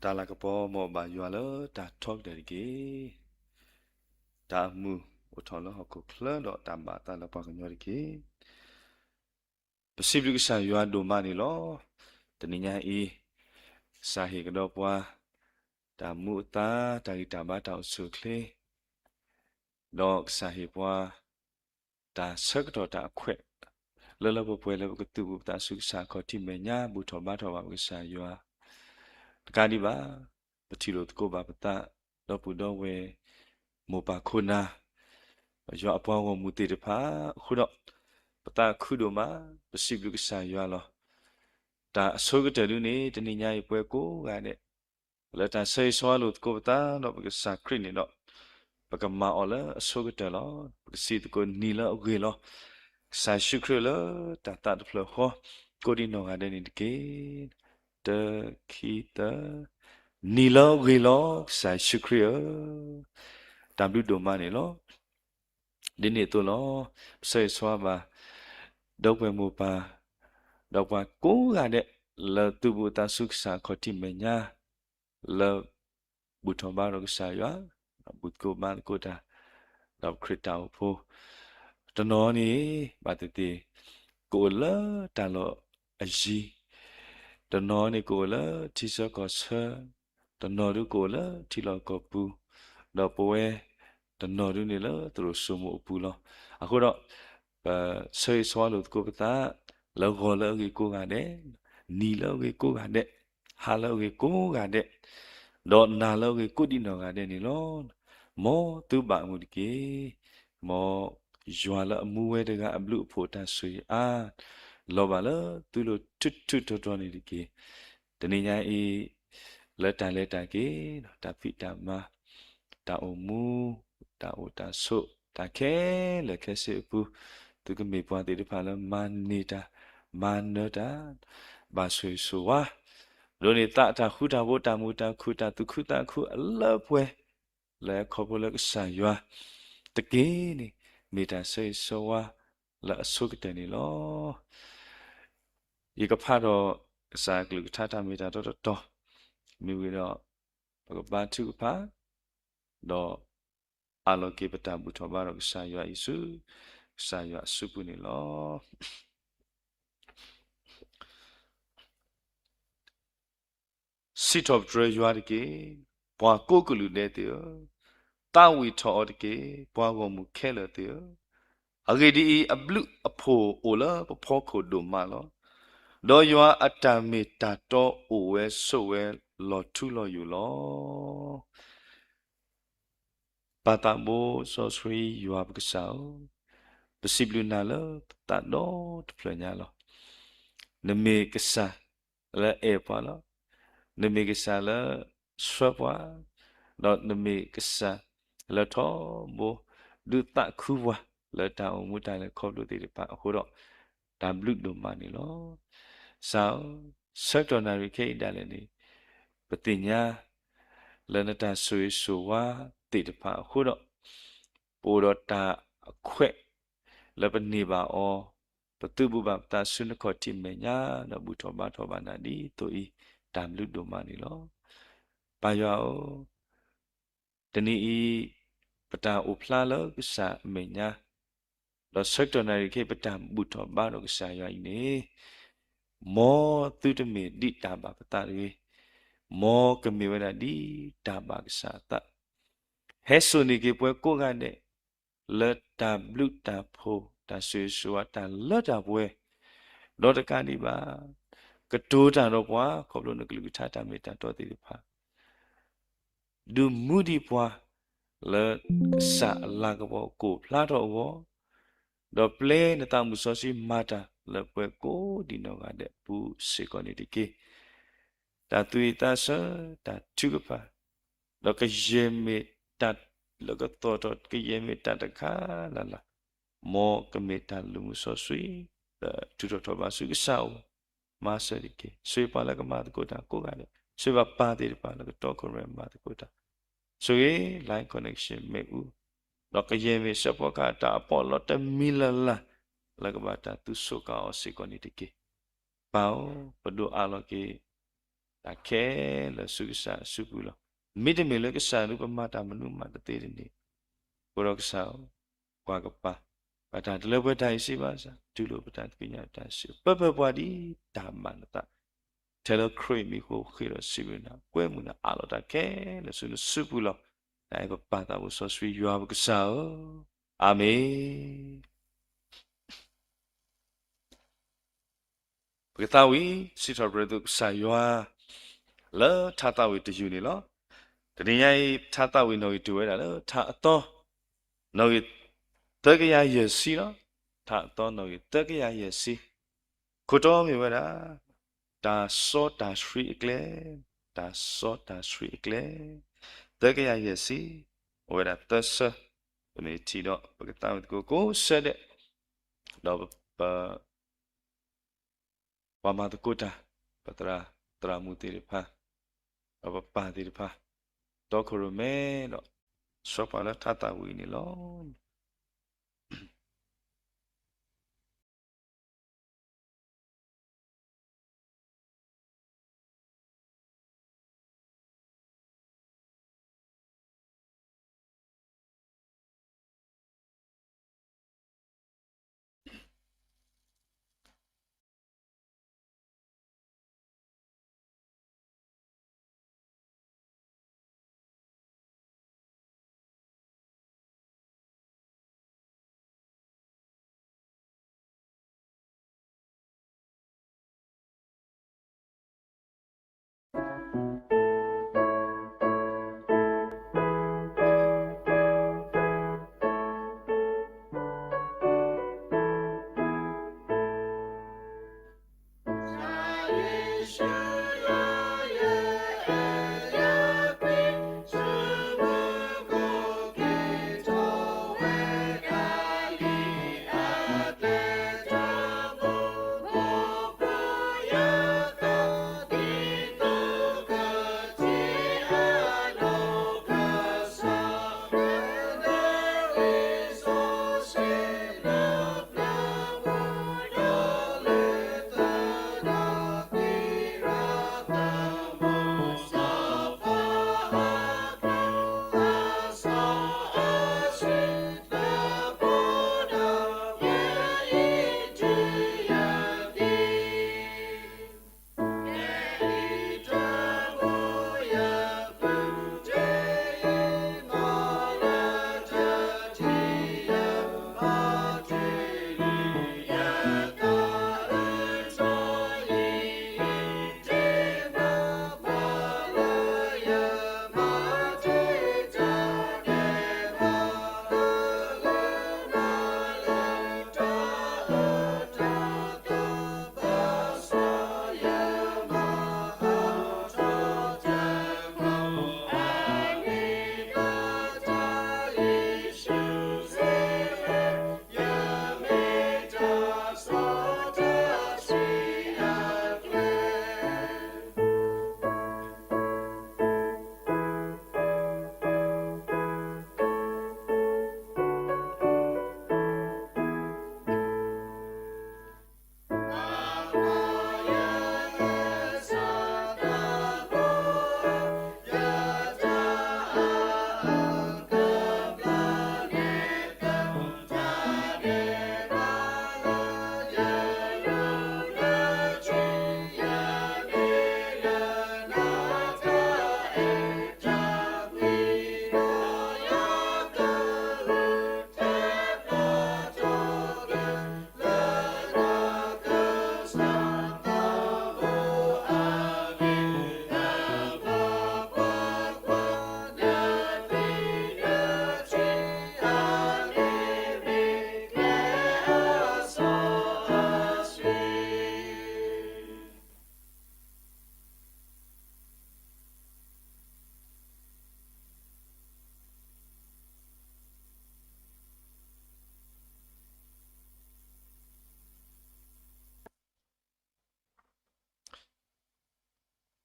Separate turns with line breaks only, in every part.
ta là cái bò mò bà vừa lỡ ta talk để cái ta mu ở thằng nó học cuộc lớn đó ta bà ta là bà cái nhau cái bác sĩ cái sao vừa đồ mà này lo tình nhà y sao hiện cái đó qua ta mu ta đi ta bà ta sửa kle đó sao hiện qua ta sức đó ta khỏe lỡ lỡ bộ quay lỡ cái từ bộ ta sửa sao có team mấy nhá bộ thọ bà cái sao vừa cái đi bà bác sĩ rồi cô bà ta đó bộ đó về một bà khôn na yo apa wa muti de pha khudo pata khudo ma pasiblu ka sa yo lo ta so ga de ni tani nya yi pwe ko ga ne la ta sai so lo ko ta no ka sa krit ni no pa ka ma o la so ga de lo ka si ko ni la o ge lo sa shu kru lo ta de flo ho ko di no ga de ni de ke de ki ta ni lo ge lo sa shu kru ta blu do ma ni lo đến này tôi nó xây xóa và đâu về mua bà đâu và cố gắng đấy là từ bộ ta xuất sản khỏi team mình nha là bút thằng ba nó cái sao á bút cô ba cô ta đọc khởi tàu po cho nó ní bà tự ti cô là ta lo ai gì cho nó ní cô là chỉ sợ có sợ cho nó đứa cô là chỉ lo có pu đó po cho nó đứa này là tôi số một pu lo à cô đó xây xóa được cô ta là gọi là cái cô gà đấy ni là cái cô gà đấy hà là cái cô gà đấy đòn nào là cái cô đi nào gà đấy này lo mò từ bạn một cái mò doa là mua được gà blue phụ ta suy à lo bà là từ lo chút chút cho này cái thế này nha ý lỡ ta cái ta bị ta mà ta mu ta ta so ta ke le ke se pu tu cái mi pa ti pa la manita manata ba sui so wa lo ni ta khu ta wo ta mu ta khu ta tu khu ta khu la pwe le kho bo le sa ywa ta ke ni mi ta se so wa la so ke te ni lo yi ka pha do sa glu ta ta mi ta to mi wi do ba tu pa do alo ke pata bu tho ba ro sa ywa isu sa ywa su pu ni lo sit of dre ywa de ke bwa ko ku lu ne te ta wi tho de ke bwa go mu khe le te a ge di a blu a pho o la pho kho do ma lo do ywa atta me ta to o we so we lo tu lo yu lo pa ta bo so sri ywa ba sa possible na lo ta do to plo nya lo ne me ke sa la e pa lo ne me ke sa la swa pa do ne me ke sa la tho bo du ta khu wa la ta o mu ta le kho lu ti pa ho do ta blu do ma ni lo sao secondary ke da le ni pa ti nya la na ta sui su wa ti pa ho do po do ta khwe la pa ni ba o pa tu bu ba ta su na kho ti me nya na bu tho ba na di to i ta blu do ma ni lo pa yo tani i pata u phla lo ku sa me nya lo secondary ke pata bu tho ba do ku sa yo ni mo tu de me di ta ba pata ri mo ke me wa di ta ba ku sa ta he so ni ke pwe ko ga ne le ta blu ta pho ta su su wa ta le ta pwe lo ta ka ni ba ka to ta ro bwa kho lo ne ku lu tha ta me ta to ti pha du mu di pwa le sa la ka bo ko phla do bo do ple na ta mu so si mata le pwe ko di no ga de pu se ko ni di ke ta tu ta sa ta tu ka pa do ka je me ta lo ka to ka je me ta ta kha la mo ka me ta lu mu so sui tu to ba su ka sa ma sa di ke sui pa la ka ma ko ta ko ga de sui ba pa ti pa la ka to ko re ma ko ta so ye line connection me u lo ka ye me sa po ka ta po lo ta mi la ka ba ta tu so ka o se ko ni ti ke pao pa do a lo ke တာခဲလဆုကစားဆုပူလောမိတမေလကစားနုပမတာမနုမတသေးတယ်နေကိုရောကစားကွာကပါဘာတာတလဘတိုင်းရှိပါစားဒုလိုပတန်ပညာတန်ရှိပပပွားဒီဓမ္မနတာเทเลครีมีโคခေရစီဝနာကွဲမှုနာအလောတာခဲလဆုဆုပူလောဒါပပတာဝဆောဆွေရွာကစားအာမင်ပကတာဝီစီတော်ဘရဒုဆာယွာလာထာတာဝီတယူနေလောတရင်ရိုင်ထာတာဝီနော်တူရတာလောထာအတော်နော်တကရရစီနော်ထာအတော်နော်တကရရစီခုတော်မြေဝတာဒါစောတာရှရီအကလေဒါစောတာရှရီအကလေတကရရစီဝရတဆနေတီတော့ပကတာဝီကိုဆက်တဲ့တော့ဝါမတကုတာပတရာတရာမူတိရဖာအပပါတိရဖာတော့ခရမဲတော့စောပါလာထတာဝီနေလော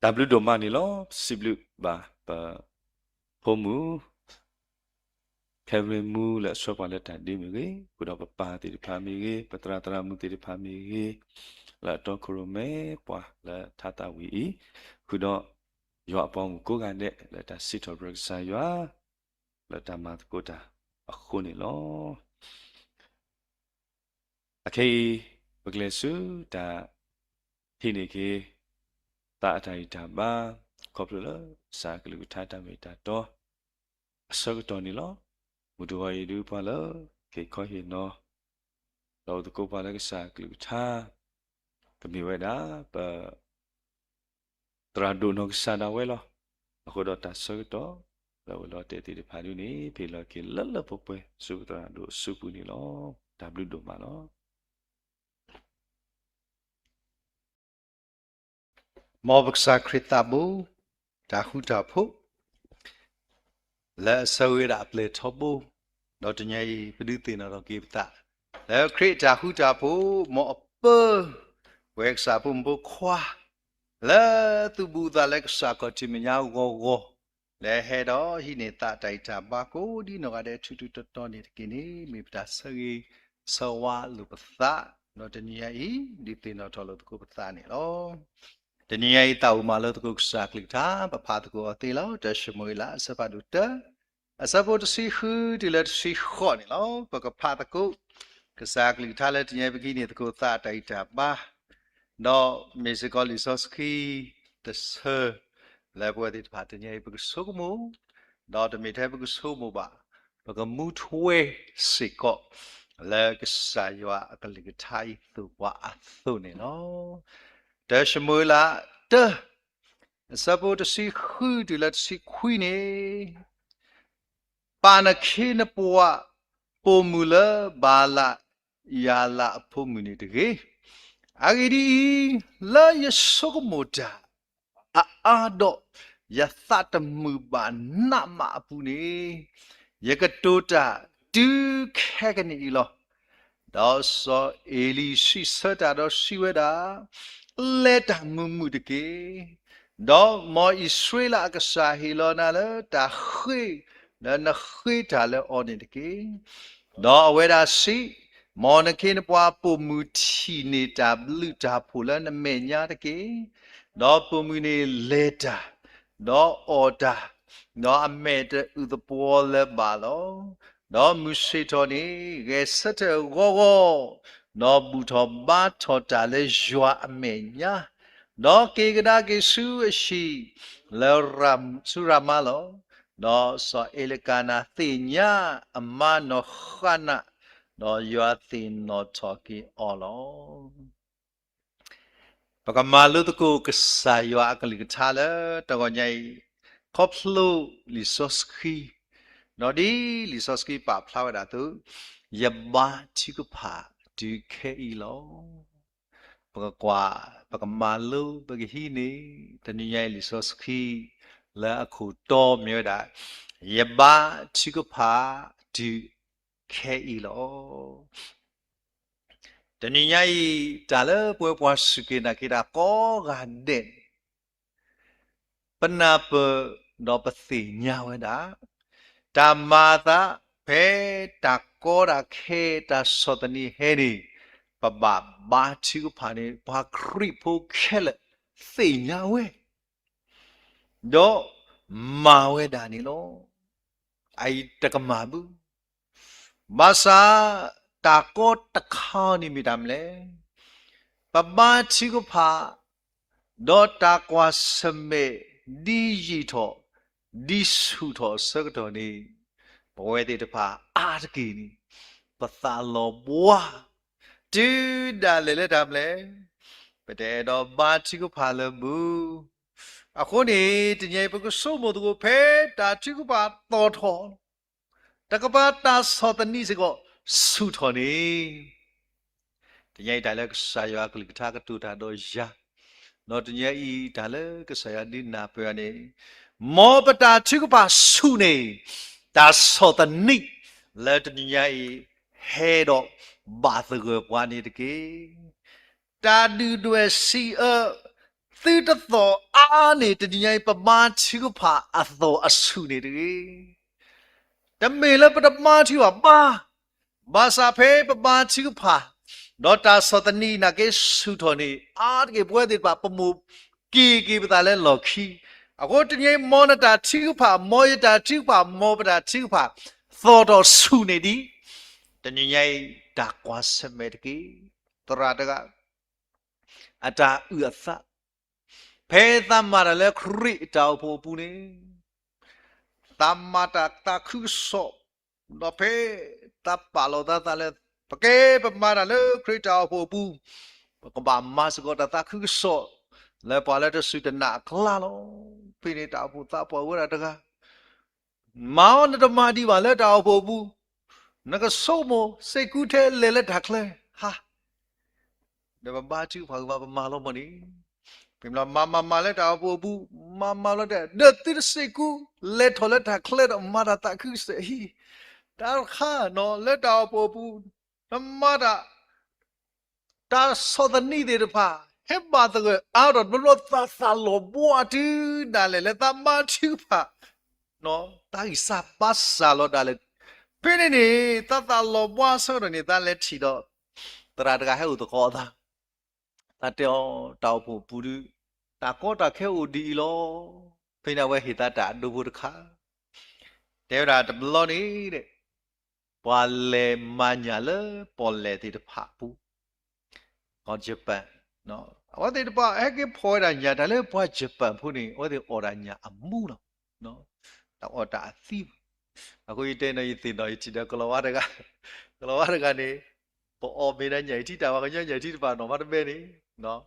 W ဒိုမနီလောစီဘလူဘာဖိုမူ Kevin Mu la sopa la tadi mi kuda papa ti pami patra mu ti pami la to kurome pwa la tata wi kuda yo apong ko ga ne la ta sit of sa yo la ta ma ko ta akho ni lo akei baglesu ta hini ke ta tai ta ba koplo sa klu ta ta me ta to asok to ni lo mudu wa yidu pa lo ke ko hi no lo to ko pa la sa klu ta ka mi wa da pa tra do no sa da we lo ako do ta so to lo te ti de pha lu ni phe lo ke la po pwe su tra do su pu ni lo w do ma lo
Mobaksa kritabu dahu la sawira ple thobu do tnyai pduti na ro kipta la krita dahu mo pe weksa pumbu khwa la tubu da lek sa ko timnya go le he do hi ne ta tai ta ba ko di no ga de thu to ni kini mi pta sagi sawa lu psa no tnyai di ti no tholo ko psa ni loတနည်းအားတောက်မာလို့တကုစာကလိတာပဖာတကုအသေးလို့တရှမွေလာစပါဒုတအစဖို့တစီခူဒီလက်စီခေါနေလို့ပကဖာတကုကစားကလိတာလက်တည်းပကိနေတကုသတိုက်တာပါတော့မေစကောလီဆော့စကီတဆာလေဘဝတိဖာတည်းပကဆုကမူတော့တမေထဲပကဆုမူပါပကမူထွေးစိကောလေကစားရွာအကလိကထိုင်သူဝါအသုနေနော်တရှမွေလာတစပေါ်တစီခူဒီလက်စီခွီနေပါနခေနပွားပုံမူလဘာလာယာလာဖို့မူနေတကေအဂီဒီလာယဆုကမတာအာဒိုယသတမူပါနမအပူနေယကတိုတာဒုခဲကနေလောတော့ဆိုအေလီရှိစတာတော့ရှိဝဒါlet mumu de ke do mo israel ka sa hilona le ta khi na khi ta le on de ke do aweda si mo na ke na pwa pu mu thi ni ta blu ta phu la na me nya de ke do pu mu ni leta do order do a me de u the po le ba lo do mu si to ni ge sat go no buto ba tota le jwa amenya no ke gada ke su shi le ram suramalo no so elekana thinya ama no khana no ywa thin no talki olo pakamalu to ko sa ywa akali ka le to go nyai khoplu lisoski no di lisoski pa phlawa da tu yabba chikupa du ke ilo pagkwa pagmalu paghini taniyai lisoski la aku to myoda yaba chikupa du ke ilo taniyai tala pwa suke na kira ko gaden panap no pathi nyawada tamata pe ta ko ra khe ta sotani heri paba ba chi ko phane ba khri pho khele sei nya we do ma we da ni lo ai ta ka ma bu masa ta ko ta kha ni mi dam le paba chi ko pha do ta kwa sme di yi tho di su tho sak tho niဘဝတေတဖာအာတကီနီပသာလောဘွာတူဒါလေလေဒါမလဲပတဲ့တော့ဘာချီကိုဖာလဘူးအခုနေတညေပကဆုမတို့ကိုဖဲတာချီကိုပါတော်ထောတကပါတာသောတနိစကိုဆုထောနေတညေဒါလည်းဆာယောကလိကထာကတူတာတော့ယာနော်တညေဤဒါလည်းကဆာယဒီနာပရနေမောပတာချီကိုပါဆုနေတာသောတနိလက်တညိဟဲတော့ဘာသကပွားနေတကေတာဒူတွေစီအသီတသောအာနေတညိပမာချီကဖာအသောအဆုနေတကေ တမေလပတမချီဝပါဘာစာဖေပပချီဖာဒေါတာစတနီနာကေဆုထော်နေအားကေပွဲတိပါပမူကီပတာလဲလော်ခီအခုတညမောနတာချီဖာမောယတာချီဖာမောပတာချီဖာသောတော်ဆုနေဒီတညဒါကွာစမေတကီတရာတကအတာဥအသဖဲသမရလဲခရိတောက်ဖို့ပူနေသမတာတခုဆောတော့ဖဲတပ်ပါလောတာလဲပကေပမာရလဲခရိတောက်ဖို့ပူကဘာမတ်စကောတခုဆောလဲပါလဲတဆုတနာကလာလောဖိနေတောက်ဖို့တပ်ပေါ်ဝရတကမောင်တမဒီပါလဲတောက်ဖို့ပူနကဆုမစေကူထဲလဲလက်ဒါကလဲဟာဒါဘာချူဖာဘာမာလောမနီပြမလာမလဲတောက်ဖို့ပူမလဲတဲ့ဒတိစေကူလဲထော်လက်ဒါကလဲတော့မာတာတခုစေဟီဒါခါနော်လက်တောက်ဖို့ပူမာတာဒါစောဒနီတဲ့ဖာဟဲ့ဘာတဲ့အာရဘလောသဆာလောဘွားတူဒါလေလက်သမချူဖာနော်တာဤစာပတ်စာလောဒါလေဖိနေနေတတလောဘွားဆောရနေတာလက်ချီတော့တရာတကဟဲ့ဥတကောတာတတောတောက်ဖို့ပူရတာကောတာခဲဥဒီလောဖိနေဝဲဟိတတာဒုဘုတခါတေရာတဘလောနေတဲ့ဘွာလေမညာလေပေါ်လေတိတဖပူကောဂျပန်နော်ဝတ်တေတပါအကေဖောရညာဒါလေဘွာဂျပန်ဖုန်ဝတ်တေအော်ရညာအမှုနော်တော့အော်တာအသီးအခုဒီတဲနေတင်တော်ချီတဲ့ကလောဝရကနေပေါ်မေတဲ့ညိုင်တီတာပါကညညိုင်တီပါနော်မတမဲနေနော်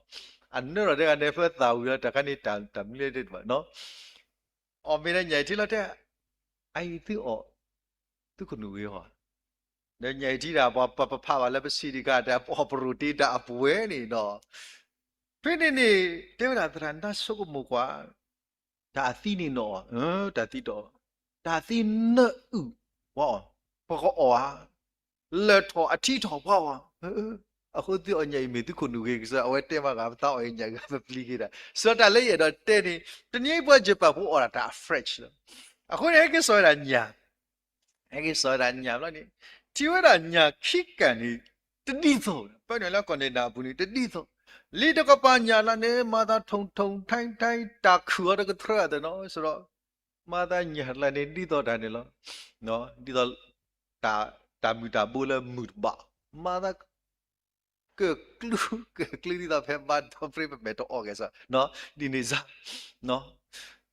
အနရတဲ့ကနေဖက်တာဦးရတခဏတန်တမီလေးတဲ့ပါနော်အော်မေတဲ့ညိုင်တီလာတဲ့အိုင်သူအော်သူကနူရောညိုင်တီတာပါပဖပါလည်းပစီဒီကတဲ့ပေါ်ပရိုတီတာအပွဲနေတော့ဖိနေနေတေဝရတရန်ဒါဆုကမကွာဒါအသီးနေတော့ဒါတိတော့ဒါသီးနှဥဝါပကောအော်လက်ထော်အထီထော်ပေါ့အခုဒီအညိမေသူခုနူကေဆိုအဝဲတဲမှာကမတော့အညကပလီကေတာဆိုတော့လည်းရတော့တဲနေတနည်းပွဲဂျပန်ဖို့အော်တာ fresh လို့အခုလည်းကဆိုရညာလို့နေတီဝရညာခိကန်နေတတိသောပဲနေလောက်ကွန်တေနာဘူးနေတတိသောလီတကပညာလာနေမာသာထုံထိုင်းတာခူရကထရတယ်နော်ဆိုတော့မာသာညာလာနေတိသောတာနေလို့နော်တိသောတာမူတာဘူလမူဘာမာသာကကလူဒီတာဖဲဘာတော့ဖရိပမေတော့အော်ကဲစားနော်ဒီနေစားနော်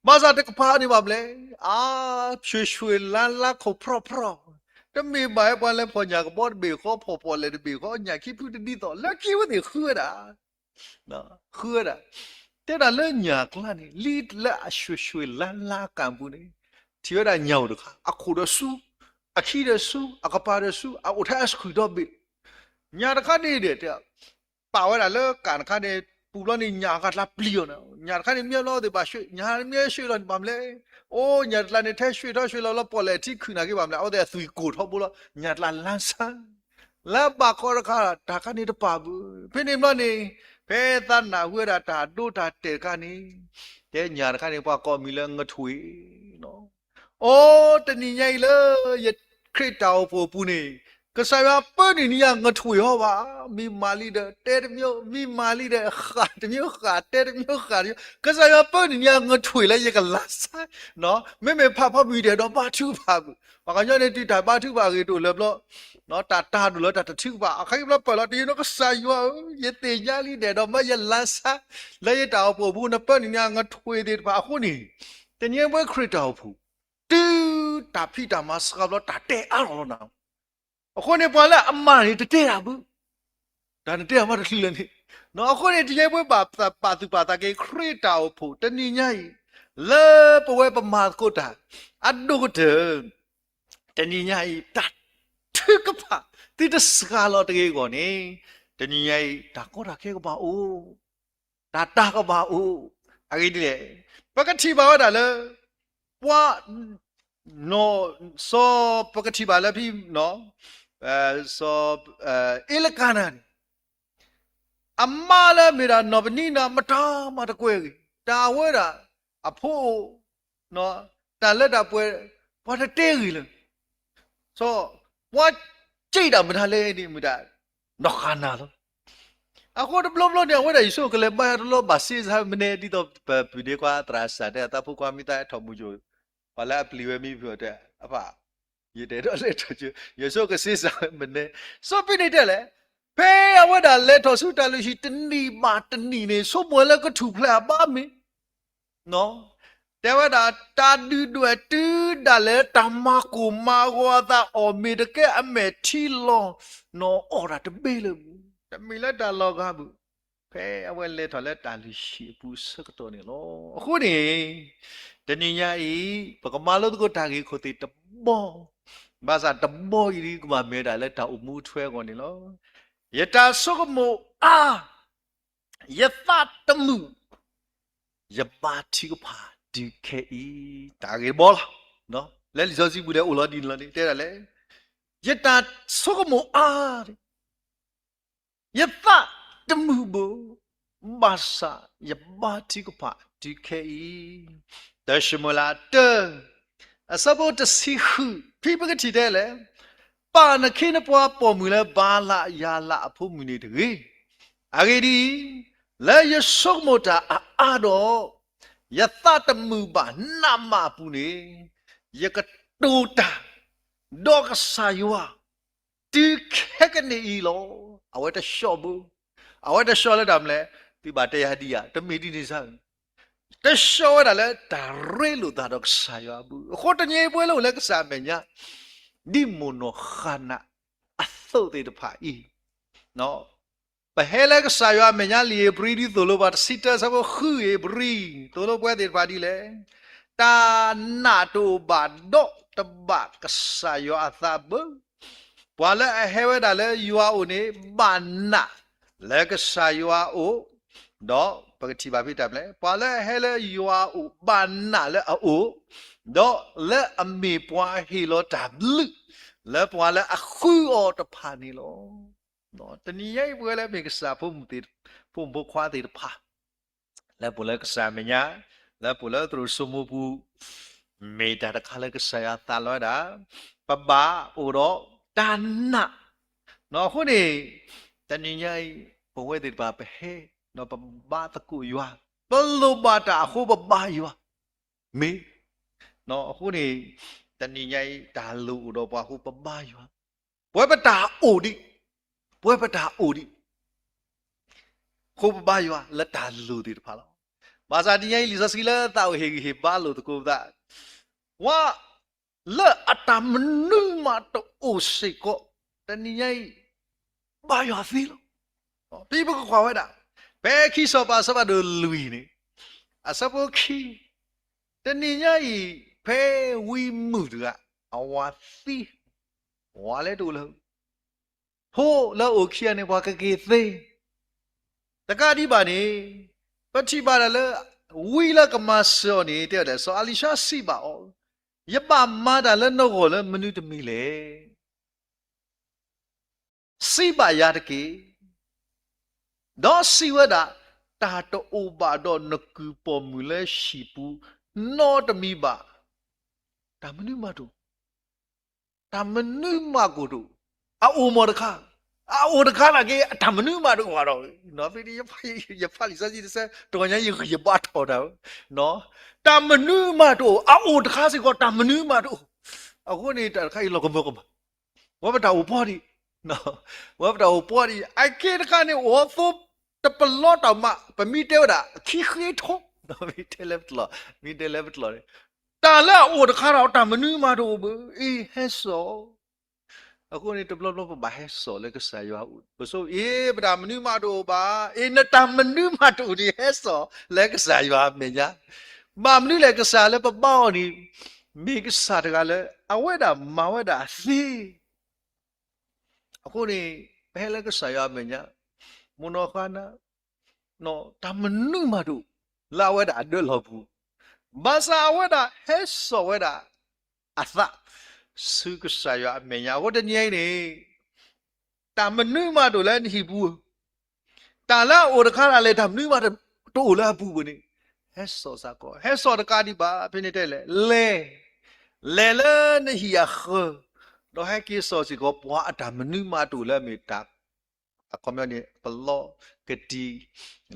မာသာတကပါနေပါမလဲရွှေလာခုပရောတမေဘိုင်ပါလဲပေါ်ညာကပေါ်ဘေခေါ်ပေါ်လဲဘေခေါ်ညာခိပုတတိတော့လက်ခိဝတိခူရတာနော်ခူရတာတဲ့တာလဲညာကလာနေလီလက်ရွှေလာကံဘူးနေတီရတာညောက်တခါအခုတော့ဆူအခီရဆူအကပါရဆူအထက်စခူတော့ဘေညာတခါနေတဲ့တဲ့ပါဝဲတာလဲကန်ခါနေပူလို့နေညာကလာပလီယောနော်ညာတခါနေမြေလို့တဲ့ပါရွှေညာမြေရွှေလို့ပါမလဲအိုးညာတလာနေထဲရွှေလို့ပေါ်လေတိခွနာကေပါမလဲအော်တဲ့သူကိုထောက်ဘူးလို့ညာတလာလန်းဆန်းလာပါခေါ်ခါဒါကနေတပါဘူးဖိနေမလို့နေဖဲသနာဝဲတာတို့တာတဲကနေတဲ့ညာတခါနေပါကောမီလဲငထွေနော်အိုးတဏီညိုင်လေရခရစ်တောင်ဖို့ပူနေကစားရပန်းနေရငထွေဟောပါမိမာလီတဲ့တဲမျိုးမိမာလီတဲ့ခါတမျိုးခါတဲမျိုးခါကစားရပန်းနေရငထွေလဲရကလာဆိုင်နော်မေဖမိတယ်တော့ပါထုပါဘူးဘာကညနေတိတာပါထုပါကေတို့လဲဘလို့နော်တာတို့လဲတာထုပါအခိုင်ဘလို့ပလောဒီနော်ကစားရရတေညာလီတဲ့တော့မရလာဆိုင်လဲရတောင်ဖို့ဘူးနပန်းနေရငထွေတဲ့ပါအခုနေတညဘွဲခရစ်တောင်ဖို့တူတာဖိတာမစကဘလို့တာတဲအားတော့နော်အခုနေပေါ်လာအမနေတတဲ့တာဘူးဒါနဲ့တဲ့မှာတလှလနေနော်အခုနေဒီပွဲပါသူပါတာကေခရစ်တာဖို့တဏိညာကြီးလေပွဲပမာကိုတာအဒုကတဲ့တဏိညာကြီးတတ်ထုကပါတိတစကားလို့တကေကောနေတဏိညာကြီးဒါကောတာခဲကပါအိုးဒါတာကပါအိုးအကြီးလေပကတိပါဝတာလေပွားနော်စောပကတိပါလေပြီနော်ilekana amala mira nobnina mata mata kwe ta wera apho no ta let da pwe pa te gi le so what ကြိတ်တာမထားလဲဒီမတာတော့ခါနာလို့အခုတော့ဘလောဘလောနေဝဲတယ်ဆိုကလေးမရလို့ဘာစီစားမနေဒီတော့ဗီဒီယိုကွာတရာစားတဲ့တပ်ဖို့ကွာမိတဲ့ထော်မှုကြဘာလဲပလီဝဲမိပြောတဲ့အဖရတဲ့တော့လက်တော့ရဆိုကစီစားမနေဆိုပြနေတဲ့လေဖေးအဝဲတာလက်တော်ဆူတလို့ရှိတနီမာတနီနေဆိုမွဲလည်းကထူဖလာပါမင်းနော်แต่ว่าตาดูด้วยตื้อดาเลตามากูมาว่าตาออมีตะแกอเมที่ลองนออระตะเบลตะมีละตาลอกาบุเพ่อเวเลถอเลตาลิชีปูสักตัวนี่ลอအခုนี่ตะนิญาอีปกมาโลตะก็ตากีโคติตะบ่ဘာသာတဘောကြီးကမမဲတာလဲတာအမှုထွဲကုန်နေလောယတာဆုကမောအာယသတမှုယပါတိကဖာဒီခေဤတာကေဘောလားနော်လဲလီစောစီဘူးတဲ့အိုလောဒီလာတဲ့တယ်လေယတာဆုကမောအာယသတမှုဘောဘာသာယပါတိကဖာဒီခေဤတရှမလာတအစဘောတစီခုဖိပကတိတဲ့လေပါနခိနပွားပေါ်မူလဲဘာလာယာလာအဖို့မူနေတကေအဂေဒီလဲယဆုမတာအာတော့ယသတမှုပါနာမပူနေယကတူတာဒေါကဆာယဝတိခေကနေဤလောအဝတ်တရှော့ဘူးအဝတ်တရှော့လဲတယ်မလဲဒီပါတရားဒီရတမီတီနေစားတရှော့ရတာလဲဒါရဲလို့ဒါတော့ဆာယဝဘူးခေါ်တငယ်ပွဲလို့လဲကစားမယ်ညာဒီမနိုခနာအသုတ်တဲ့ဖာဤနော်ပဟဲလကဆာယဝမညာလီပရီဒီသို့လို့ပါစစ်တဆဘခူေပရီသို့လို့ပွဲတဲ့ပါဒီလေတာနာတိုဘာဒေါတဘကဆာယဝအသဘပွာလဲအဟဲဝဲတာလဲယူအိုနေဘာနာလကဆာယဝအိုတော့ပကတိပါဖိတပ်လဲပွာလဲဟဲလဲယူအိုဘာနာလဲအိုတော့လဲအမေပွားဟီလောတာဘလူလဲပွာလဲအခုအော်တဖာနေလောနော်တနည်းရိုက်ပွဲလဲမေကစားဖို့မတည်ဖို့ဘခွာတည်ဖာလဲပလဲကစားမညာလဲပလဲသူစမှုဘူးမေတာတခါလဲကစားရတာလောတာပပအိုတော့တာနာနော်ခုနေတနည်းရိုက်ဘဝတည်ပါပဲဟဲနော်ပပတကူယွာဘလောဘတာခုပပယွာမေနော်အခုနေတဏိညိုင်ဒါလူတော့ဘွားဟုပပယွာဘွဲပတာအိုဒီဘွဲပတာအိုဒီခုပပယွာလက်တာလူဒီတဖာလောဘာသာတညိုင်လီစစကီလာတာဟေဟေပါလို့တကူတာဝါလက်အတမနုမတော့အိုစိကောတဏိညိုင်ဘာယွာသီလို့ပြပကခွာဝဲတာဘဲခိစောပါစပါတို့လူနေအစပုခိတဏိညိုင်ဖဲဝီမှုကအဝါသီဝါလဲတူလို့ဟိုလောအိုခိယနေဘွားကကေသေးတကတိပါနေပတိပါလဲဝီလကမဆောနေတဲ့တဲ့ဆိုအလီရှာစီပါအောယပမာတာလဲနှုတ်ကိုလဲမနုတမီလေစီပါရတကေဒေါ်စီဝဒါတာတိုဘာဒေါ်နကူပေါ်မူလဲရှိပူနောတမီပါတာမနုမတို့တာမနုမကိုတို့အိုမောတခါအိုတခါလာကေတာမနုမတို့ကတော့နော်ဗီဒီယဖလီစစီစတော်ညာရပါတော်တော့နော်တာမနုမတို့အိုတခါစီကတာမနုမတို့အခုနေတာခိုင်လောကမောကမဝဘတာအိုပေါ်ဒီနော်ဝဘတာအိုပေါ်ဒီအကေတခါနေဝသောတပလောတော်မပမီတဲတာခိခိထုံးနော်မီတဲလက်လောမီတဲလက်လောတာလာအိုတခါတော့တာမနုမတို့ဘအေးဟဲဆောအခုနေတဘလဘဘာဟဲဆောလေကဆာယောဘဆိုအေးပဒါမနုမတို့ပါအေးနတာမနုမတို့ဒီဟဲဆောလေကဆာယောမညာမမနုလေကဆာလေပပောင်းဒီမိကဆာတကလည်းအဝဲတာမဝဲတာသီအခုနေဘဲလေကဆာယောမညာမနောခနာနော်တာမနုမတို့လာဝဲတာအတွလောဘူးဘာသာဝဲတာဟဲဆောဝဲတာအသစုကဆာယအမေညာဟိုတညိနေတာမနုမတို့လည်းဟိဘူးတာလာအိုတခါလာလေတာမနုမတို့လာဘူးဘနေဟဲဆောစာကောဟဲဆောတကာဒီပါဖိနေတဲ့လေလေလေနေဟိယခ တော့ဟဲ့ကိစောစီကိုပွားအတာမနုမတူလဲမေတာအကောမြနေပလောကတိ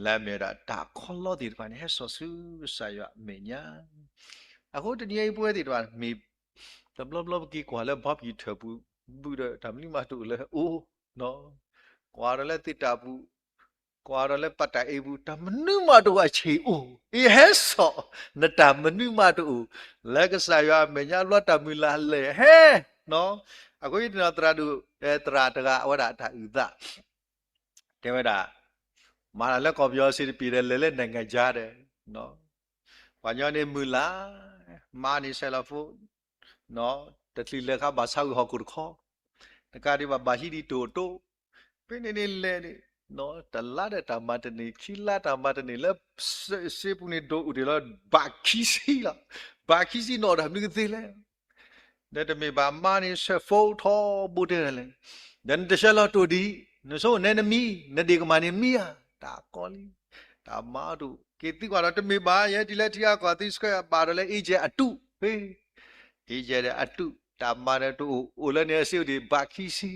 လဲမေတာတာခေါ်လို့ဒီပါနေဟဲ့ဆောဆူဆာယမေညာအခုတနည်းပွဲဒီတော့မေတဘလဘလကီကွာလဲဘပ်ကြီးထဘူးဘူးတဲ့ဒါမနုမတူလဲအိုးနော်ကွာရလဲတိတာဘူးကွာရလဲပတ်တိုင်အေးဘူးဒါမနုမတူအချေအိုးအေဟဲ့ဆောနတာမနုမတူလက်ကဆာယမေညာလွတ်တမူလာလေဟဲနော်အခုဒီနော်တရာဒူတရာတကဝဒတာဥဒတဲဝဒမာလာလက်ကောပြောစီပြည်တယ်လဲလဲနိုင်ငံကြတယ်နော်ဘာညနေမူလာမာနီဆယ်လဖူနော်တတိလက်ခဘာဆောက်ဟောကုခေါ်တကဒီဘာရှိဒီတိုတိုပြင်းနေလဲနေနော်တလာတဲ့တမတနေခီလာတမတနေလဲစေပူနေဒိုဦးတယ်လားဘာခီစီလားဘာခီစီနော်ဒါမြည်သေးလဲတဲ့တမေဘာမာနီဆယ်ဖိုထောဘူတယ်လဲဒန်တရှလာတိုဒီနဆိုနဲနမီနဒီကမနီမီယာတာကောလီတာမာဒူကေတိကွာတော့တမေဘာရဲ့ဒီလက်ထီယာကွာတိစခွဲပါတော့လဲအေဂျအတုဟေးအေဂျတဲ့အတုတာမာတဲ့တူအိုလနေစီဒီဘာခီစီ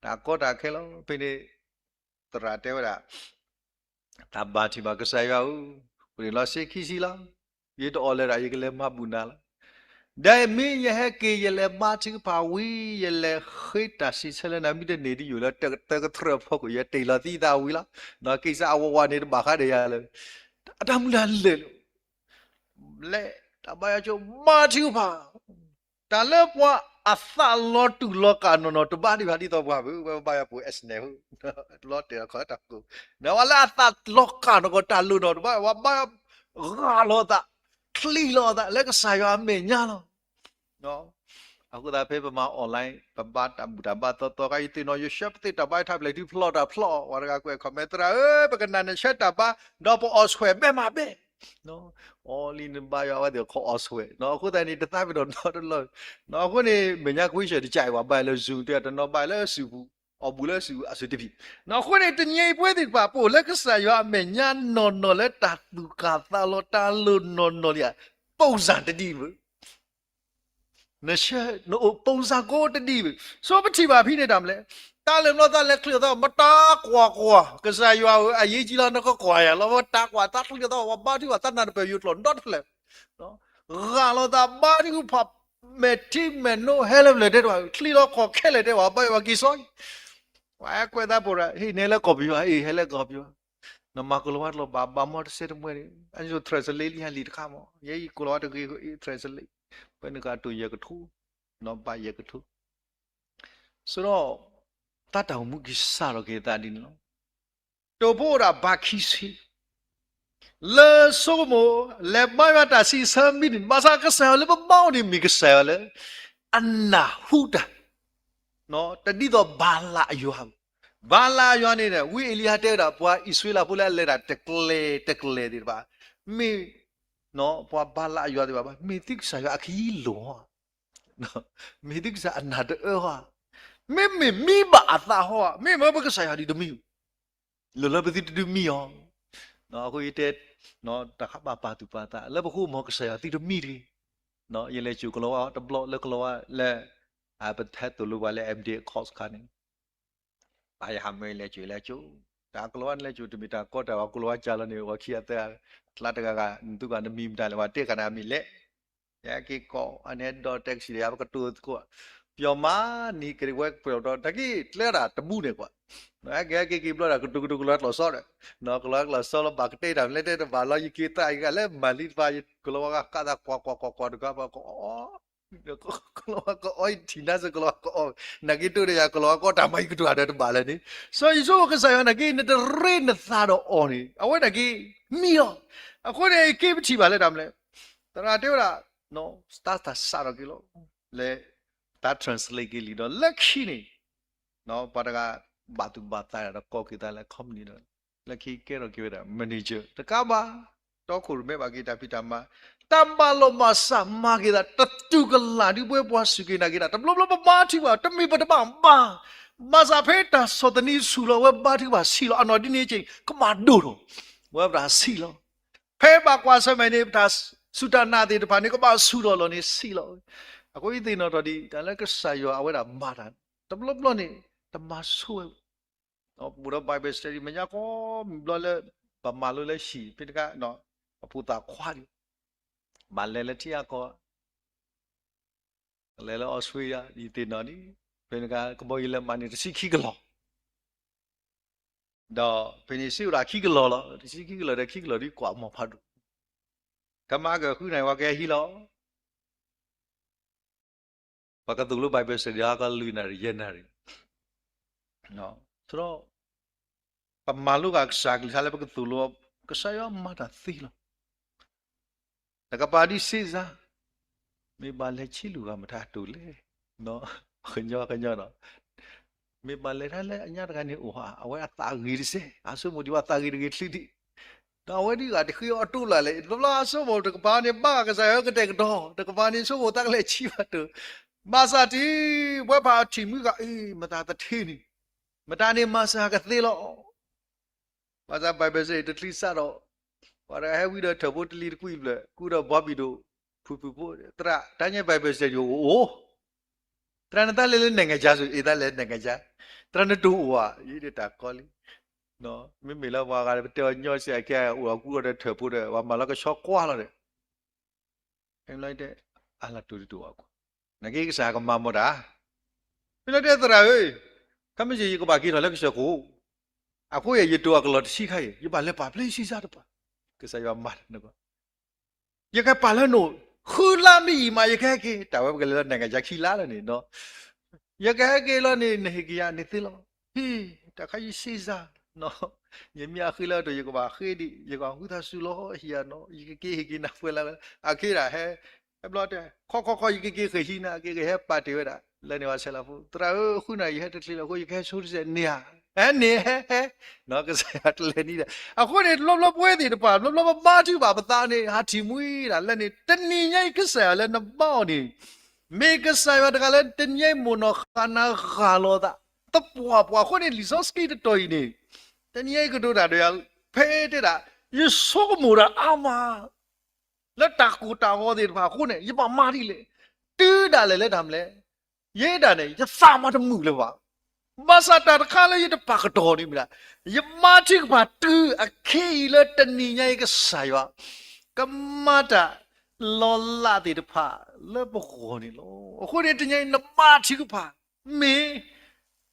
တာကောတာခဲလောဖိနေတရာတဲဝတာတာဘာတီဘာကဆိုင်ယောဘယ်လိုစေခီစီလားရေတော့လဲရာရေကလေးမပူနာလားဒါမင်းရဲ့ကေရလေမာချီပါဝီရလေခိတာစီဆလနာမီတဲ့နေဒီယူလာတကထရဖို့ကိုရတေလာတီတာဝီလားနော်ကိစ္စအဝဝနေဘာခါရရလေအတမလာလေလေတဘာရချိုမာချီပါတလဲပွားအသလောတူလောကနော်နော်တဘာဒီဘာဒီတော့ဘာဘူးဘာရပူအစနေဟုလောတေခေါ်တာကိုနော်လာသလောကနော်ကိုတလူနော်ဘာဘာဂါလောတာခလီလောတာလက်ကစားရမေညာလောနော်အခုဒါဖေးပမာ online ပပတာဘူတာဘာတော့ကိုင်းတင်နော်ရရှပ်တိတပိုက်ထိုက်လိုက်ဒီ plot တာ plot ဝရကကွယ် comment ရာပကနနချက်တာပါတော့ပေါ် square ပဲမှာပဲနော် all in ဘာရဝတဲ့ခေါ် square နော်အခုတည်းနေတသားပြီးတော့တော့လို့နော်အခုနေမညာခွေးရှယ်တကြိုက်ပါပဲလို့ zoom တဲ့တော့ပဲလဲစုဘူးအဘူလဲစုအစတပြီနော်ခုနေတညိပွဲဒီပါပို့လက်ကစားရမညာနော်နော်လက်တာသူကသာလောတာလို့နော်နော်ရပုံစံတတိဘူးနရှနော်ပုံစံကိုတတိဘူးဆိုပတိပါဖိနေတာမလဲတာလည်းတော့တာလည်းခလတော့မတာကွာကစားရအရေးကြီးလားတော့ကွာရလောတာကွာတာခလတော့ဘာတိဝတနာပဲယူလို့တော့လဲနော်ဂါလောတာဘာတိကိုဖတ်မေတိမေနိုဟဲလလေတဲ့တော့ခလတော့ခေါ်ခဲလေတဲ့ဘာပဲကိစောဝါကွဲတာပေါ်ဟိနေလဲကော်ပီဟေးဟဲလဲကော်ပီနမကလောဝတ်လောဘာမော့စစ်မွေအန်ဂျိုထရက်စလေးလီဟာလီတခါမောယေကလောဝတ်ကေထရက်စလေးပနကတူရကထူနော်ပါရကထူဆိုတော့တတောင်မှုကိစားတော့ကေတာဒီနော်တိုဖို့တာဘာခီစီလေဆိုမိုလေမယတာစီဆမ်မီမဆာကဆာလေဘောင်းဒီမီကဆာလေအနာဟူတာနော်တတိတော့ဘာလာအယောဟမ်ဘာလာယောနေတဲ့ဝီအီလီဟာတဲ့တာပွားဣဆွေလာပူလာလက်တာတကလေဒီပါမေနော်ပွားဘာလာအယောဒီပါမေတိကဆာရအခီလောနော်မေတိကဆာအနာတဲ့ဟာမေမိဘာအသာဟောမေမဘကဆာရဒီဒမီလောလပတိဒမီယောနော်အခုရတဲ့နော်တခါပါတူပါတာလဘခုမောကဆာရဒီဒမီဒီနော်ရလေချူကလောတဘလလကလောလဲအပထတ်တူလူဝါလဲ MD course ခါနေပါရဟမဲလဲကျွေလဲကျူဒါကလောလဲကျူတမီတာကောတာကလောချာလနေဝခီယတဲ့လာတကကသူကနမီမတာလဲဝတဲ့ကနာမီလဲရကေကောအနေတော့တက်စီရဘကတူကိုပြောမာနီကရဝက်ပြောတော့တကိလဲတာတမှုနေကွာနော်ကေဘလာကတူကလောဆောတယ်နော်ကလောဆောလဘကတဲ့တာလဲတဲ့ဘာလာယကိတာကလဲမလီပါကလောကကဒါကွာတကပါကောကလောကအိုင်တီနာစကလောကနဂီတူရကလောကတာမိုက်တူရတဲ့ဘာလဲနိဆိုယိုကဆာယနဂီနတရေနသာတော့အော်နိအဝဲနဂီမီယောအခုနေကေပချီပါလဲဒါမလဲတရာတေရာနော်စတာစာရကီလောလေတာ translate ကီလီတော့လက်ခီနိနော်ပါတကဘာတူဘာတာရကောကီတာလဲကွန်ပဏီတော့လက်ခီကဲတော့ကေရမန်နေဂျာတကဘာတော့ခုမဲဘာကီတာပီတာမတမ်ဘာလောမဆာမာကေတာတတူကလာဒီပွဲပွားစုကေနာကေတာတဘလဘလဘာတီပါတမီပတပမ်ပါမဇာဖေတာစောတနီဆူလောဝဘာတီပါစီလောအနော်ဒီနေချင်းကမာဒိုတော့ဝဘာစီလောဖေဘာကွာစမဲနေတာစူတနာတေတပါနေကပါဆူလောလောနေစီလော အခုဒီနော်တော်ဒီဒါလည်းကစားရွာအဝဲတာမာတာတဘလဘလနေတမဆိုးနော်ဘူရဘိုင်ဘယ်စတဒီမညာကောဘလလေပမာလိုလဲရှိပိတကနော်အပူတာခွာဒီမလဲလဲတီယာကောလဲလဲအော်စထရေလျဒီတင်နော်ဒီပိတကကဘောရလမနီတစီခီကလောတော့ဖိနေစီရာခီကလောလောတစီခီကလောတဲ့ခီကလောဒီကွာမဖတ်ဘူးကမာကခုနိုင်ဝကဲဟီလောဘာကတူလိုဘိုင်ဘယ်စတဒီကလူနာရနာရီနော်ဆိုတော့ပမာလူကစားကလေးစားလည်းပကတူလိုကစားရမတာသီလောတကပါဒီစီစာမေပါလက်ချီလူကမထားတူလေနော်ခညောနော်မေပါလက်ထားလဲအညာတကနေဟိုဟာအဝဲအသာဂီရစေအဆုမဒီဝတာဂီရဂီလှိတိတော့ဝဲဒီကတခေအတူလာလေဘလာဆုမတကပါနေပါကစားရကတဲ့တော့တကပါနေဆုမတက်လဲချီပါတူမာစာတီဘွဲပါချီမှုကအေးမတာတထေးနေမတာနေမာစာကသေးလောမာစာဘိုင်ဘယ်စေတတိစတော့ဘာရဟဲဝီတော့ထဘုတ်တလီကွီဘလကူတော့ဘောဘီတို့ဖူတရတန်းရဲ့ဘိုင်ဘယ်စေကိုအိုးတရနတလဲလဲနိုင်ငံချဆိုအေးတလဲနိုင်ငံချတရနတူဝါရေးတာကောလီနော်မေလာဝါကတောညော့ဆက်ခဲဟိုကူတော့ထဘုတ်တဲ့ဝါမလာကရှော့ကွာလာတဲ့အင်းလိုက်တဲ့အလာတူဝါကွာငကေကစားကမမောတာပြလိုက်တဲ့တရာဟေးကမကြီးကဘာကြီးတော့လက်ကရှော့ကိုအခုရဲ့ရတူကလောတရှိခိုင်ရပါလက်ပါပလေးရှိစားတော့ပါကစားရမတ်နော်ရကပါလနိုခူလာမီမာရကကေတာဝဲကလေးတော့နိုင်ငံကြခီလာတယ်နော်ရကကေလောနေနေကီယာနေသီလောဟီတခါရှိစားနော်ညမြခီလာတော့ရကပါခေဒီရကဟူသာဆူလောဟီယာနော်ရကကေဟီနာဖွေလာအခီရာဟဲဘလောတဲ့ခေါ်ရကကေခေရှိနာကေဟဲပါတေဝတာလဲနေဝဆလာဖူတရာခုနာရဟတလီကိုရကဆိုးစဲနေဟာနေဟဲနော်ကစားတလဲနေတာအခုနေလောပွဲတွေတပါလောမာတူပါပသားနေဟာတီမွေးတာလက်နေတဏီညိုက်ကစားလဲနပေါနေမေကစားရတကလည်းတညိုက်မနောခနာခါလောတာတပွားပွားခုနေလီဆော့စကီတတော်နေတညိုက်ကတော့တာတော့ဖဲတဲ့တာရဆိုးမူတာအမလက်တကူတာဟောတဲ့ပါခုနေရပါမာရီလေတူးတာလေလက်တမ်းလေရေးတာနေရစာမတမှုလေပါမာစာတာခါလေးရပါကတော့နေမလားယမတိကပါတူအခေလတနီညိုက်ကစားရကမတာလောလာတဲ့ဖာလဘခေါ်နေလို့အခုနေတညိုင်နမတိကပါမေ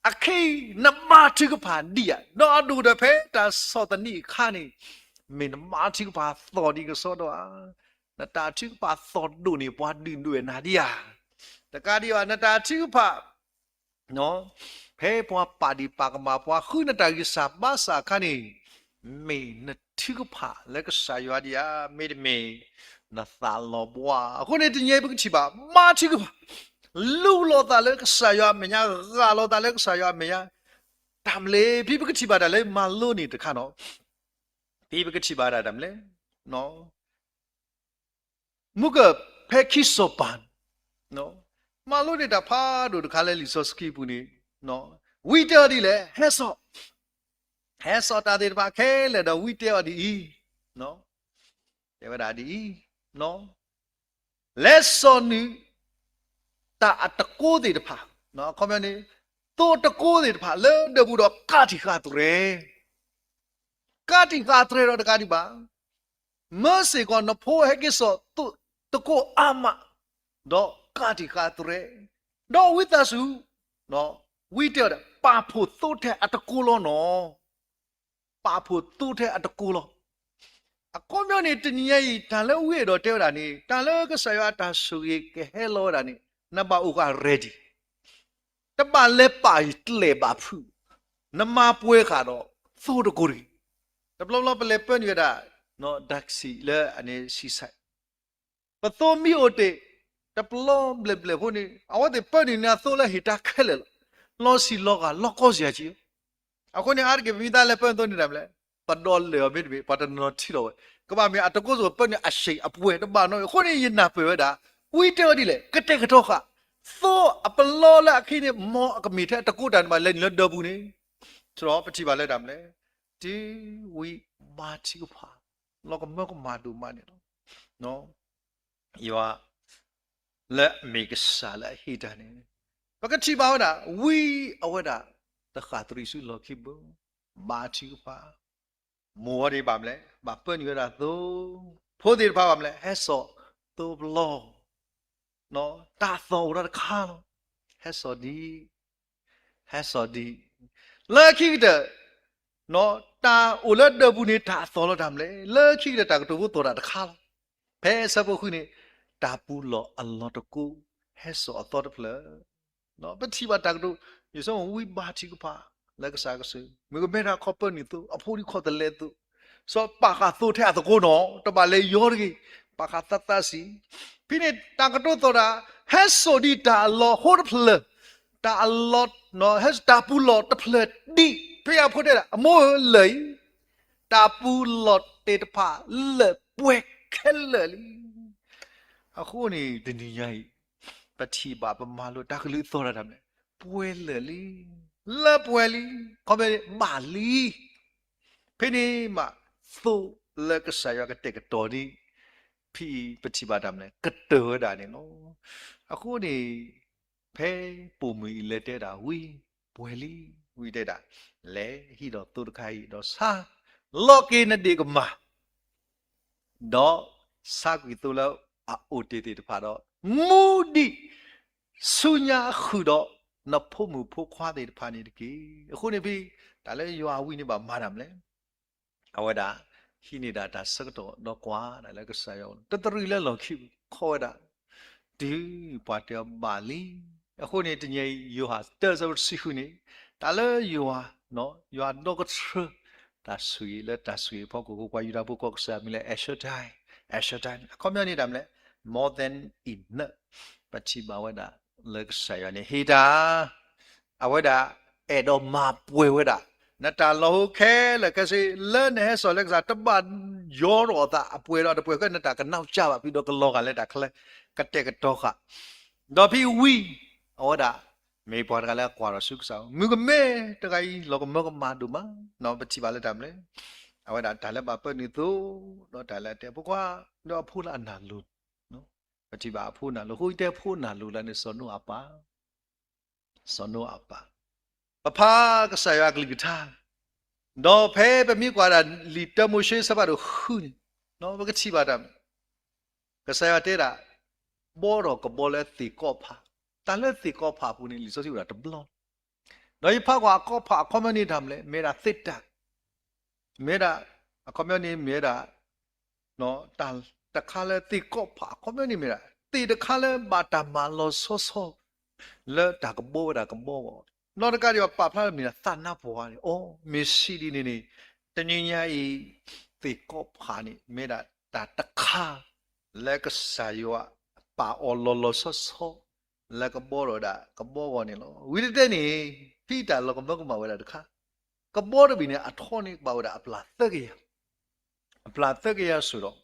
အခေနမတိကပါဒီရတော့အတူတဖဲတာစောတနီခါနေမေနမတိကပါသော်ဒီကစောတော့နတာတိကပါသော်ဒုန်နေပွားဒီနွေနာဒီယာတကားဒီဝနတာတိကပါနော်ဖဲပွားပါဒီပါကမာပွားခုနတာကိစာဘာစာခဏိမေနတိကဖာလက်ကဆာယွာဒီယာမေဒမေနသာလောဘွာခုနေတညေပကချီပါမာတိကဖာလူလောတာလက်ကဆာယွာမညာဂါလောတာလက်ဆာယွာမညာတမ်လေပြပကချီပါတာလေမလို့နေတခါနော်ပြပကချီပါတာတမ်လေနော်မုကဖဲခိဆိုပန်နော်မလို့နေတာဖာတို့တခါလဲလီဆိုစကီပူနေနော်ဝီတာဒီလေဟဲဆော့တာဒီပါခဲလေတော့ဝီတာဒီနော်တေဝဒါဒီနော်လက်စောနီတာအတကိုးဒီတဖာနော်ခေါမနေတော့တကိုးဒီတဖာလဲတဘူးတော့ကာတိခါတူရဲကာတိခါတူရဲတော့တကားဒီပါမစေကောနဖိုးဟဲကေဆော့တူတကိုးအမတော့ကာတိခါတူရဲတော့ဝိတဆူနော်ဝိတဲပါဖို့သို့တဲ့အတကူလောနော်ပါဖို့သို့တဲ့အတကူလောအကောမျိုးနေတနည်းရေးတန်လဲဝိတော့တဲတာနေတန်လဲကဆရာတာဆူရေကဟဲလောတာနေနဘဥက ready တပလဲပါတလေပါဖူနမပွဲခါတော့သို့တကူရီတဘလပလဲပန်ရတာနော်ဒက်စီလဲအနေစီဆိုင်ပသောမီအိုတေတပလောဘလဘလဟိုနေအဝတ်ပန်နေနာသို့လဲဟီတာခဲလေလောစီလောကလောကောစီချီအခုနေအားကမိသားလဲပန်တော့နေတယ်မလဲပဒေါ်လေအမေဒီပတနော်တီတော့ကဘာမီအတကောဆိုပန်နေအရှိအပွဲတပါနော်ခုနေရင်နာပွဲတာဝီတောဒီလေကတဲ့ကတော့ခသောအပလောလာခိနေမောအကမီတဲ့တကုတန်မလဲလဒဘူးနေဆိုတော့ပတိပါလဲတာမလဲဒီဝီမာတီကဖာလောကမောကမာဒူမနေနော်ယော Let me sala hitane. Pakati bawda we awada the khatrisu lokibu bachi pa. More bamle, bapen yura do. Podi bamle, heso to blow. No, tatho ra kano. Heso di. Lucky the no ta ulat the buni tatho damle. Lucky the tagtu to ra kano. Pe sabu huni. Tapulo a lot of go has so a thought of love. No, but see what I do. You saw we batty pa like a sagas. We go better company to a poly call the lead to. So Paka thought had to go no to ballet yorgi Pakatatasi. Pinit Takato Tora has so did a lot hold of love. Ta a lot no has tapulo the plate deep. Pay up put it a more lay. Tapulot did pa le quick kelly. အခုနေတနည်းရိုက်ပတိပါပမာလို့တကလေးသောရတာမယ်ပွဲလေလီလက်ပွဲလီခေါ်ပဲမာလီဖိနေမှာသို့လက်ကစားရကတဲ့ကတော်ဒီဖိပတိပါတာမယ်ကတော်တာနေနော်အခုနေဖဲပုံမီလက်တဲ့တာဝီပွဲလီဝီတဲ့တာလဲဟီတော့သူတခိုင်တော့စာလော့ကေနဒီကမာတော့စာကွီတူလို့အိုတေတေတဖာတော့မူဒီဆုညာခုတော့နဖို့မှုဖို့ခွာတဲ့တဖာနေတကေအခုနေပြီဒါလည်းရွာဝိနေပါမာရမလဲအဝဒါဟိနေတာဒါစကတော့တော့ကွာဒါလည်းကစားရောတတရီလည်းလောခိခေါ်တာဒီပါတဘာလီအခုနေတညယူဟာတဲဆပ်စီခုနေဒါလည်းယူဟာနော်ယူဟာတော့ကထဒါဆွေလက်ဒါဆွေဖို့ကိုကွာယူတာဖို့ကောစားမလဲအရှောတိုင်းအခေါ်မျိုးနေတာမလဲ more than enough ပချိဘဝဒလက်ဆယနေဟီတာအဝဒအဲ့တော့မပွေဝဒနတာလောခဲလကစီလဲနေဆိုလက်စားတပတ်ရောတော့တာအပွေတော့တပွေကနတာကနောက်ကြပါပြီးတော့ကလောကလည်းတာခလကတဲ့ကတော့ခတော့ပြီးဝီအဝဒမေပေါ်ကလည်းကွာရဆုကဆောင်မြုကမဲတခိုင်လောကမကမာဒူမနော်ပချိပါလက်တမလဲအဝဒဒါလည်းပါပနေသူတော့ဒါလည်းတဲ့ဘကွာတော့ဖူလာနာလူနော်ပချိပါဖူနာလူဟိုတဲ့ဖူနာလူလည်းစောနုအပါပဖာကဆရာကလိကထားတော့ဖဲပမိကွာတာလီတမိုရှိစပါတော့ခုနော်ဘကချိပါတမ်ကဆရာတဲ့တာဘောတော့ကဘောလဲတီကောဖာတန်လဲတီကောဖာပူနေလီစောစီတာတဘလောတော့ဖာကွာကောဖာကွန်မြူနီတမ်လဲမေရာသစ်တာမေရာကွန်မြူနီမေရာနော်တန်တခါလဲတီကောဖာကွန်မြူနီမေရာတီတခါလဲဘာတာမာလောဆောလဲတာကဘောနော်တကယ်တော့ပါဖလာမီသနာပေါ်ရတယ်။အော်မက်ဆီဒီနေတညညာဤတေကောဖာနေမေတာတာတခါလက်ကစားယောပါအော်လောဆောလက်ကဘောရတာကဘောကနေလောဝိရတဲ့နေဖိတာလောကမကမဝဲတာတခါကဘောရဘီနေအထောနေပါဝဲတာအပလာသက်ကေဆိုတော့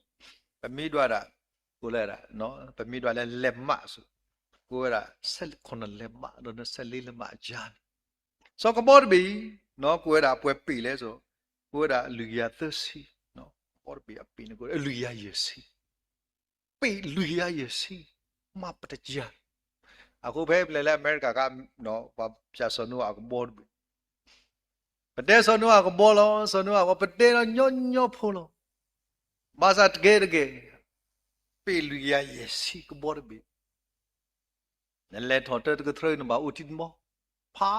ပမိဒွာတာကိုလဲတာနော်ပမိဒွာလဲလက်မဆိုကိုera sel con lemma don sel lemma jan so ko bod bi no ko era pwe pi le so ko era luya thsi no bod bi api ne ko luya yesi pi luya yesi ma patja ako be le america ka no pa pya so no ako bod bi pate so no ako bolo so no ako pate no nyo pho lo ma sa tge pi luya yesi ko bod biนั่นแหละถอดเตอร์ก็เทรนบ่าอุทิศบ่พา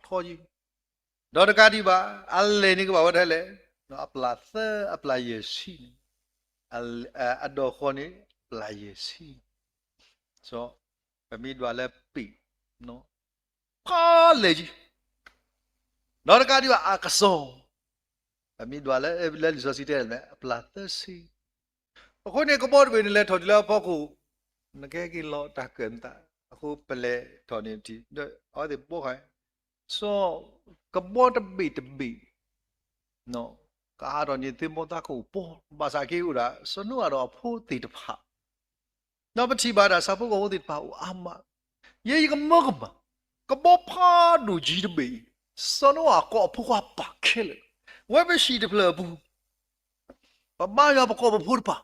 ทอยิดอดกาดีบ่าอัลเลนี่ก็บ่ว่าได้เลยเนาะอัปลาเซอัปลาเยซีอัลอดอคอนี่ปลาเยซีซอปะมีดวาเลปีเนาะพาเลยจิดอดกาดีบ่าอากะซอปะมีดวาเลลิซอซิเตลอัปลาเตซีအခုနေကဘော့ဘယ်နဲ့လဲထော်ဒီလာပေါ့ကိုနကဲကီလောတာကန်တာအခုပလေတော်နေတီအော်ဒီဘောခိုင်ဆိုကဘောတဘီနော်ကာတော်နေသင်္ဘောသားကိုပေါ်ဘာသာကေဥရာစနုကတော့ဖိုးတီတဖနော်ပတိပါတာစပုကောတီတဖအာမယေကမောကမကဘောဖာဒူဂျီတဘီစနုကောဖိုးကပါခဲလေဝဲဘရှိတဖလဘူးပမာရပကောဖိုးပါ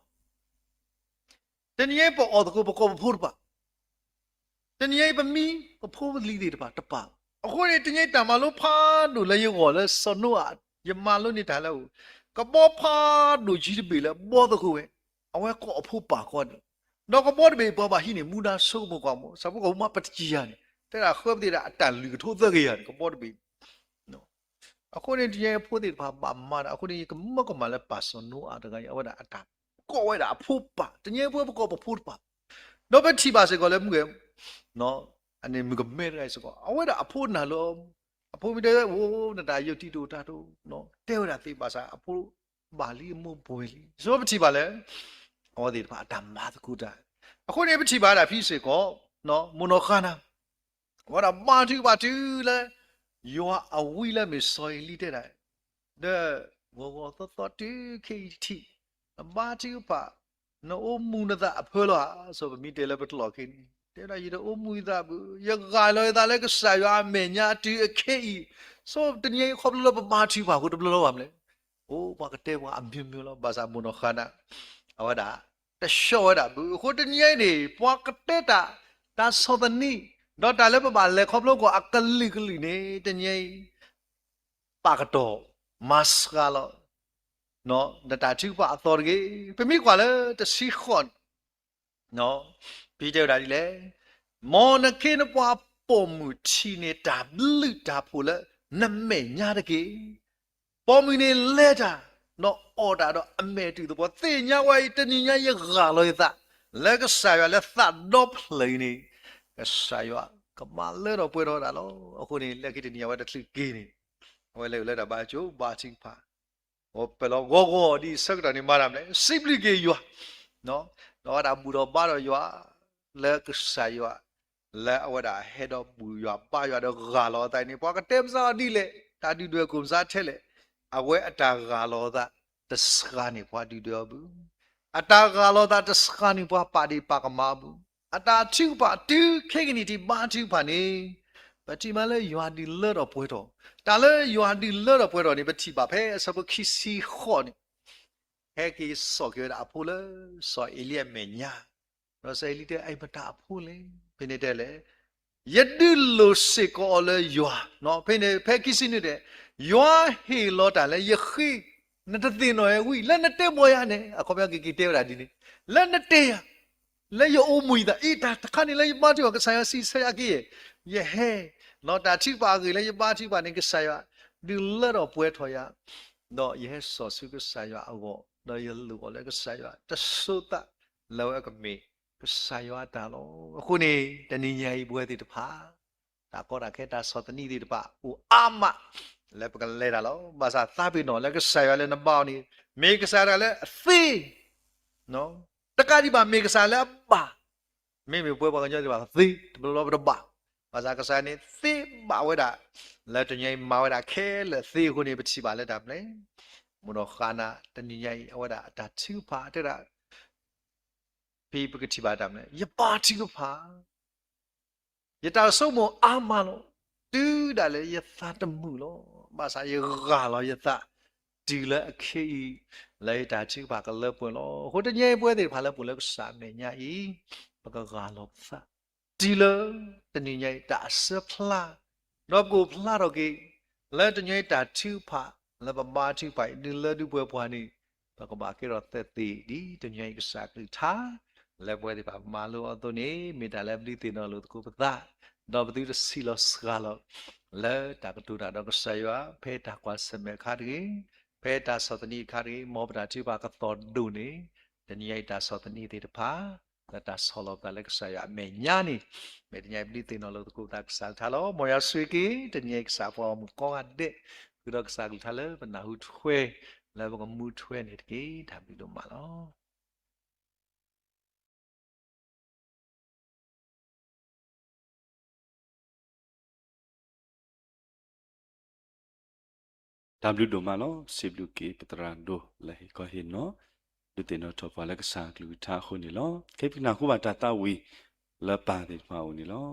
တနည်းပေါ်အော်တကောပကောဖိုးပါ တနည်းပမီအဖိုးလီတွေတပါအခုနေတနည်းတမလို့ဖာတို့လည်းရောလဲစနုအယမလို့နေတာလဲကဘောဖာတို့ကြီးတွေလဲဘောတခုပဲအဝဲကောအဖိုးပါကောတော့ကဘောတွေဘောပါဟိနေမူနာဆုမကောမစဘကောမပတကြီးရတယ်တဲ့ကခွဲတဲ့အတန်လူထိုးသက်ကြရတယ်ကဘောတွေနော်အခုနေတည်းဖိုးတွေပါမာအခုနေကမကမလဲပါစနုအတကရဝဒအတာကောဝဲတာအဖိုးပါတနည်းဖိုးကောဖိုးပါတော့ပဲချီပါစေကောလဲမှုကနော်အနေမကမဲရဲစကောအဝဲတာအဖိုးနာလို့အဖိုးမတဲ့ဝိုးနတာယုတ်တီတို့တာတို့နော်တဲဝတာသိပါစားအဖိုးဘာလီမဘွေလီဇောပတိပါလဲဩဒီပါတမတ်ကူတာအခုနေပတိပါတာဖိစေကောနော်မွန်နခနာဝါတာမာတူပါတူလဲယောအဝီလဲမစော်လီတဲ့တဲ့ဝေါ်တော်တူခေတီမာတူပါနော်မူနတာအဖေလောဆိုမိတယ်လဲပတလောခိတဲ့ရရအိုမူဒါဘူးရဂါလောဒါလဲကဆာရမေညာတီအခေဤဆိုတနည်းခေါပလောပမာတီပါကိုတဘလောပါမလဲအိုးဘာကတဲ့ဝါအမြင်မျိုးလောဘာသာမနောခနာအဝဒါတရှောဒါဘူးကိုတနည်းနေပွားကတဲ့တာဒါသောဒနီတော့တာလဲပပါလဲခေါပလောကိုအကလီကလီနေတနည်းပါကတော့မတ်စကလောနော်ဒတာချူပါအတော်ကြီးပမိကွာလဲတစီခွန်နော်ပြီးကြတာဒီလေမောနခေနပွားပုံမှုချီနေတာဘလူတာဖူလနမဲညာတကေပေါ်မီနေလဲတာနော်အော်တာတော့အမဲတူတော့သေညာဝိုင်းတညညာရဂါလို့သလက်ကဆာရလက်သတော့ဖလိနေကဆာရကမလဲတော့ပွဲတော့တာလို့အခုနေလက်ခိတညဝတ်တစ်ခီနေဝဲလေလက်တာဘာချိုးဘာချင်းဖာဟောပလောဂောဂောဒီစက်တာနေမာရမလဲစိပလီကေယွာနော်တော့ဒါဘူတော့ပါတော့ယွာလက်ကဆာယွာလဲအဝဒါဟက်တော့ဘူယွာပါယွာတော့ဂါလောတိုင်းနေပွားကတဲမစားဒီလေတာဒီတွေကုံစားထဲလေအဝဲအတာဂါလောသာတစခါနေပွားဒီတော့ဘူးအတာဂါလောသာတစခါနေပွားပါဒီပါကမာဘူးအတာချူပါတူခေကနီတီပါချူပါနေပတိမလဲယွာဒီလဲတော့ပွဲတော့တာလဲယွာဒီလဲတော့ပွဲတော့နေပတိပါဖဲဆဘခီစီခေါနေဟဲကီစောကေအဖိုလဲစောအီလီယမေညာတော့စေလီတဲ့အိုင်ပတာအဖိုလဲဖိနေတဲ့လေယဒူလိုစေကောလေယွာနော်ဖိနေဖဲကီစီနေတဲ့ယွာဟီလောတာလေယခိနတသိနော်ရဲ့ဝီလက်နတဲ့မောရနဲ့အခေါ်ပြကီတဲတာဒီနေလက်နတဲ့ရလေယအိုမွီတာအီတာတခါနေလေမတူကဆိုင်စီဆရာကြီးယေဟဲနော်တာချိပါကြီးလေပါချိပါနေကဆိုင်ရဒီလက်တော့ပွဲထော်ရတော့ယေဆောစုကဆိုင်ရအောတော့ယလူကလည်းကဆိုင်ရတဆုတာလောကမေကဆိုင်ရတာလို့အခုနေတဏိညာကြီးပွဲတိတဖာဒါကောတာခဲတာစောတနီတိတဖာဟိုအာမလည်းပကလဲတာလို့ဘာသာသပိနော်လည်းကဆိုင်ရလည်းနပေါနေမေကဆိုင်ရလည်းအသေးနော်တကတိပါမေကဆိုင်လည်းပါမေပွဲပါကကြောက်ပါသေးတဘလောဘဘာဘာသာကဆိုင်နေသေးပါဝဲတာလက်တညိမာဝဲတာခဲလက်သေးခုနေပချိပါလက်တာမလဲမနောခနာတဏိညာကြီးအဝဒအတာချူပါတဲ့တာဖေးပကတိပါတာမလဲယပါချူပါယတာဆုမအာမလို့တူးတာလေယသတမှုလို့ဘာသာယဂါလို့ယသဒီလေအခေလေတာချူပါကလပွန်လို့ဟိုတညိပွဲတွေဖာလပွန်လို့စာမေညာဤပကဂါလို့သဒီလေတဏိညာတာဆဖလာတော့ကိုဖလာတော့ကေလေတညိတာချူပါလဘမာချူပါဒီလေဒူပွဲပွားနေပကဘာကေရသက်တီဒီတညိကစားကထားလက်ပွဲဒီပါမာလို့အသွနေမေတ္တာလက်ပလီတင်တော်လို့တကူပသတော့ဘသူစီလောစကားလို့လဲတာကတူတာတော့ဆယွာဖဲတာကွာစမေခါရီဖဲတာသောတနီခါရီမောပတာချိပါကတော်ဒူနေတနိယတာသောတနီတေတဖာလတာဆောလောကလက်ဆယမေညာနီမေတညိပလီတင်တော်လို့တကူတာကစားထားလို့မောရဆွေကီတညိကစားပေါ်မကောအတဲ့ကုတော့ကစားထားလို့ဘနာဟုထွဲလဲဘကမူထွဲနေတကေဒါပြီးလို့မလော
W ဒိုမနော်စေဘလူကေပတရန်ဒိုလေကိုဟင်းနော်ဒုတေနော်ထောပါလကစားကလူထားခုန်နီလောခေပနာခုပါတာဝီလပါတိဖောင်းနီလော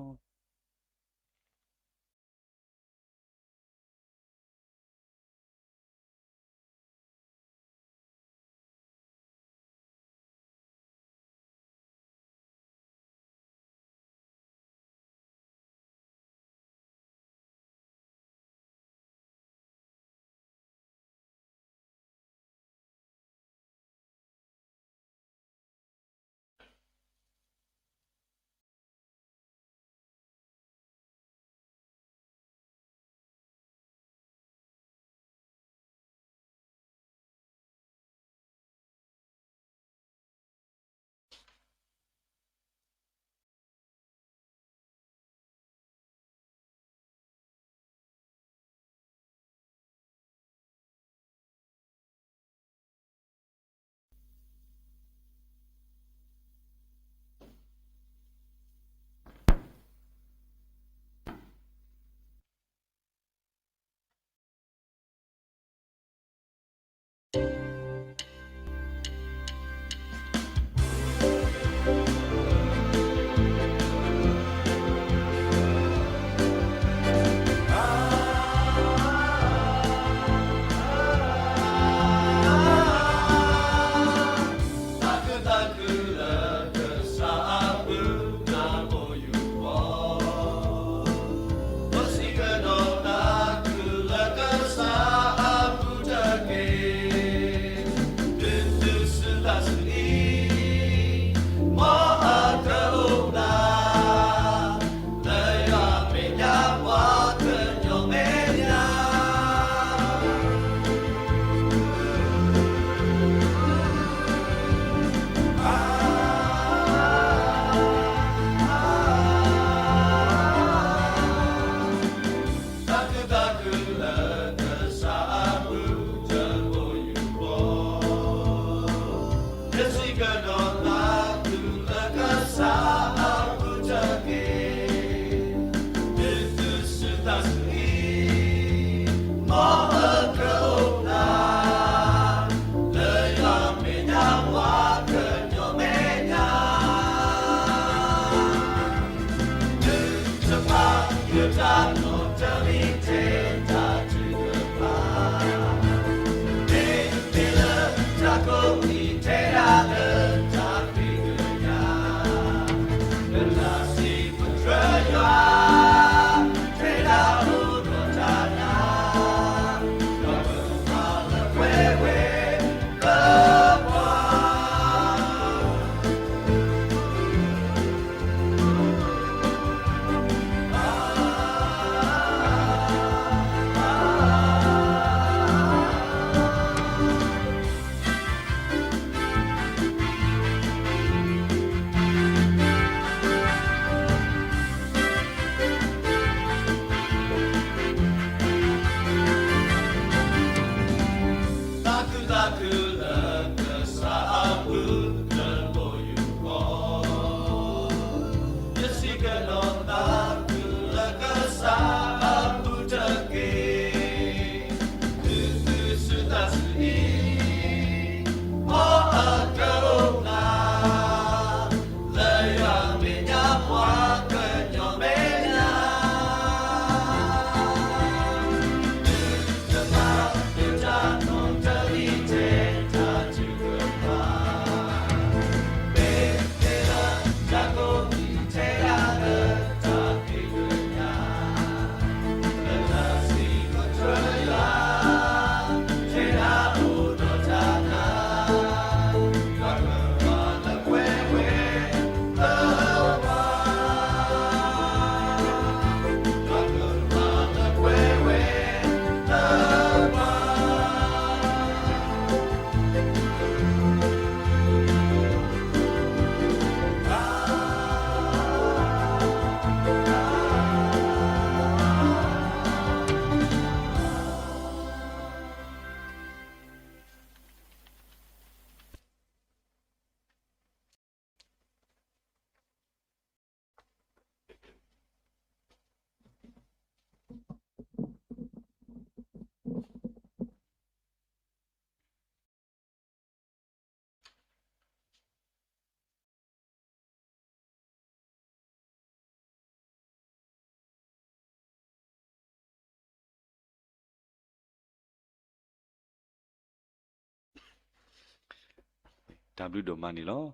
W တို့မှနေလော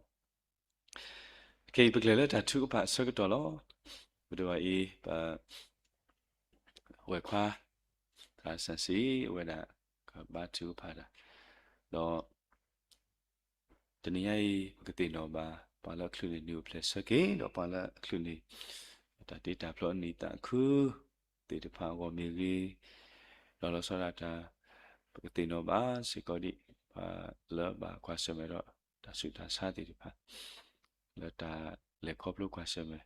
ကေပကလေတာထုပါဆကတော့လောဘဒဝအေပါဝဲခွာဒါဆန်စီဝဲတာဘာထုပါတာတော့တနည်းကတိနော်ပါလာခလူနေnew place ကေတော့ပါလာခလူနေဒါ data plot နေတာခုတေတဖာဝမီကြီးလောလောဆရာတာပကတိနော်ပါစေကောဒီပါလောပါခွာစမဲတော့ဒါစုတာစားတေတဖာလောတာလေခေါပလို့ခွာစမဲ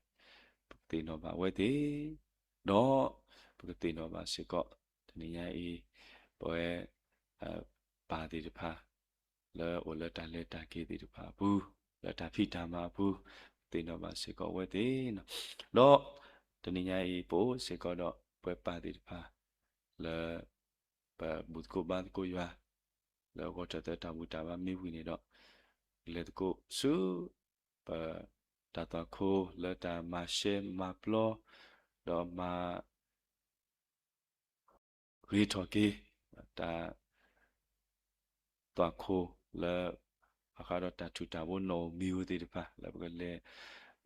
ပကတိနော်ပါဝဲတေတော့ပကတိနော်ပါစေကောတနည်းပွဲပါတေတဖာလောโอลတာလက်တာကေတေတဖာဘူးလက်တာဖိတာမှာဘူးတေနော်ပါစေကောဝဲတေနော်တော့တနည်းပို့စေကောတော့ပွဲပါတေတဖာle ba but ko ban ko ya แล้วก็จะได้ตามบุตรว่ามีวินเนาะเลยก็สู้ปะตาตาโคแล้วตามาเชมาปลอแล้วมารีทอกีตาตัวโคแล้วอาคาดตาชุดาวนโนมิวติดปะแล้วก็เลย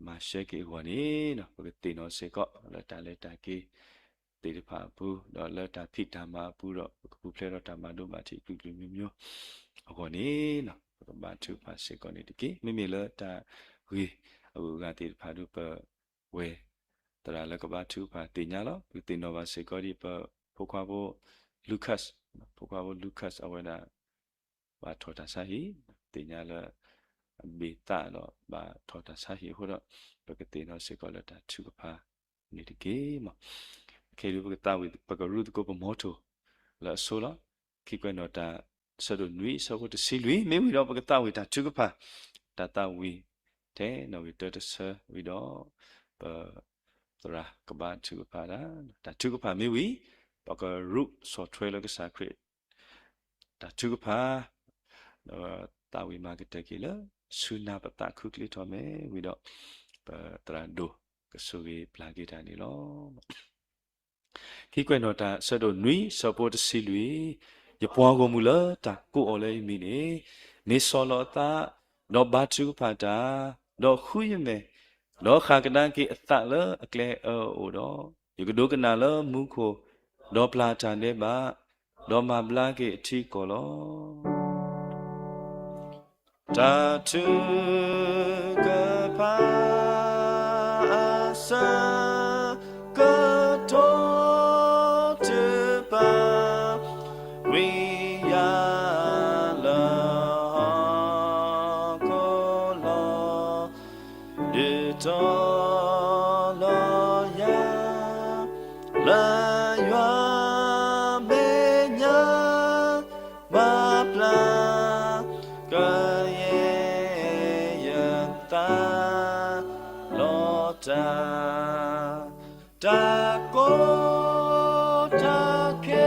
มาเชกีกว่านี้เนาะก็ตีนอเสก็แล้วตาเลยตากีติดปะปูแล้วตาพิดามาปูแล้วปูเพลแล้วตามาดูมาที่กลุ่มမျိုးအခုနေနော်ဘာသူပါစေကောနေတကိမိမိလတာဝေအခုကတိဖာဒုပဝေတရာလကဘာသူပါတင်ညာလောဒီတင်တော့ပါစေကောဒီပဖိုခွာဖို့လူကတ်ဖိုခွာဖို့လူကတ်အဝနာဘာထောတာစာဟီတင်ညာလဘေတာတော့ဘာထောတာစာဟီဟိုတော့ပကတိနော်စေကောလတာသူပါနေတကိမခေလူပကတာဝေပကရုဒကိုပမောတိုလာဆိုလာခိကွနော်တာဆဒုနွေဆကိုတစီလွေမေဝီတော့ပကတဝီတာချုကဖာတတဝီတဲနော်ဝီတတဆဝီတော့ပတရာကဘာချုကဖာတာတချုကဖာမေဝီပကရုဆော့ဖ်ဝဲလကစားခရစ်တချုကဖာတာဝီမာကတကီလဆူနာပတာခုကလီတော်မေဝီတော့ပတရာဒိုကဆူဝီပလာဂီတာနီလောခိကွဲ့တော့တာဆဒုနွေဆပေါ်တစီလွေยปวงก็มูละตากูออเลยมีนี่ซอลอตาดอบาจูพาตาดอคุยเมดอขากดังกีอัตตะละอแกลโอดออยู่กะโดกนาละมุโคดอปลาจานเดบะดอมาบลากีอธิกอลอตาตุกะพาสากะโตตุปาwe are la ko la de to la ya la ya me nya ma pla ka ye ya ta lo ta ta ko ta ke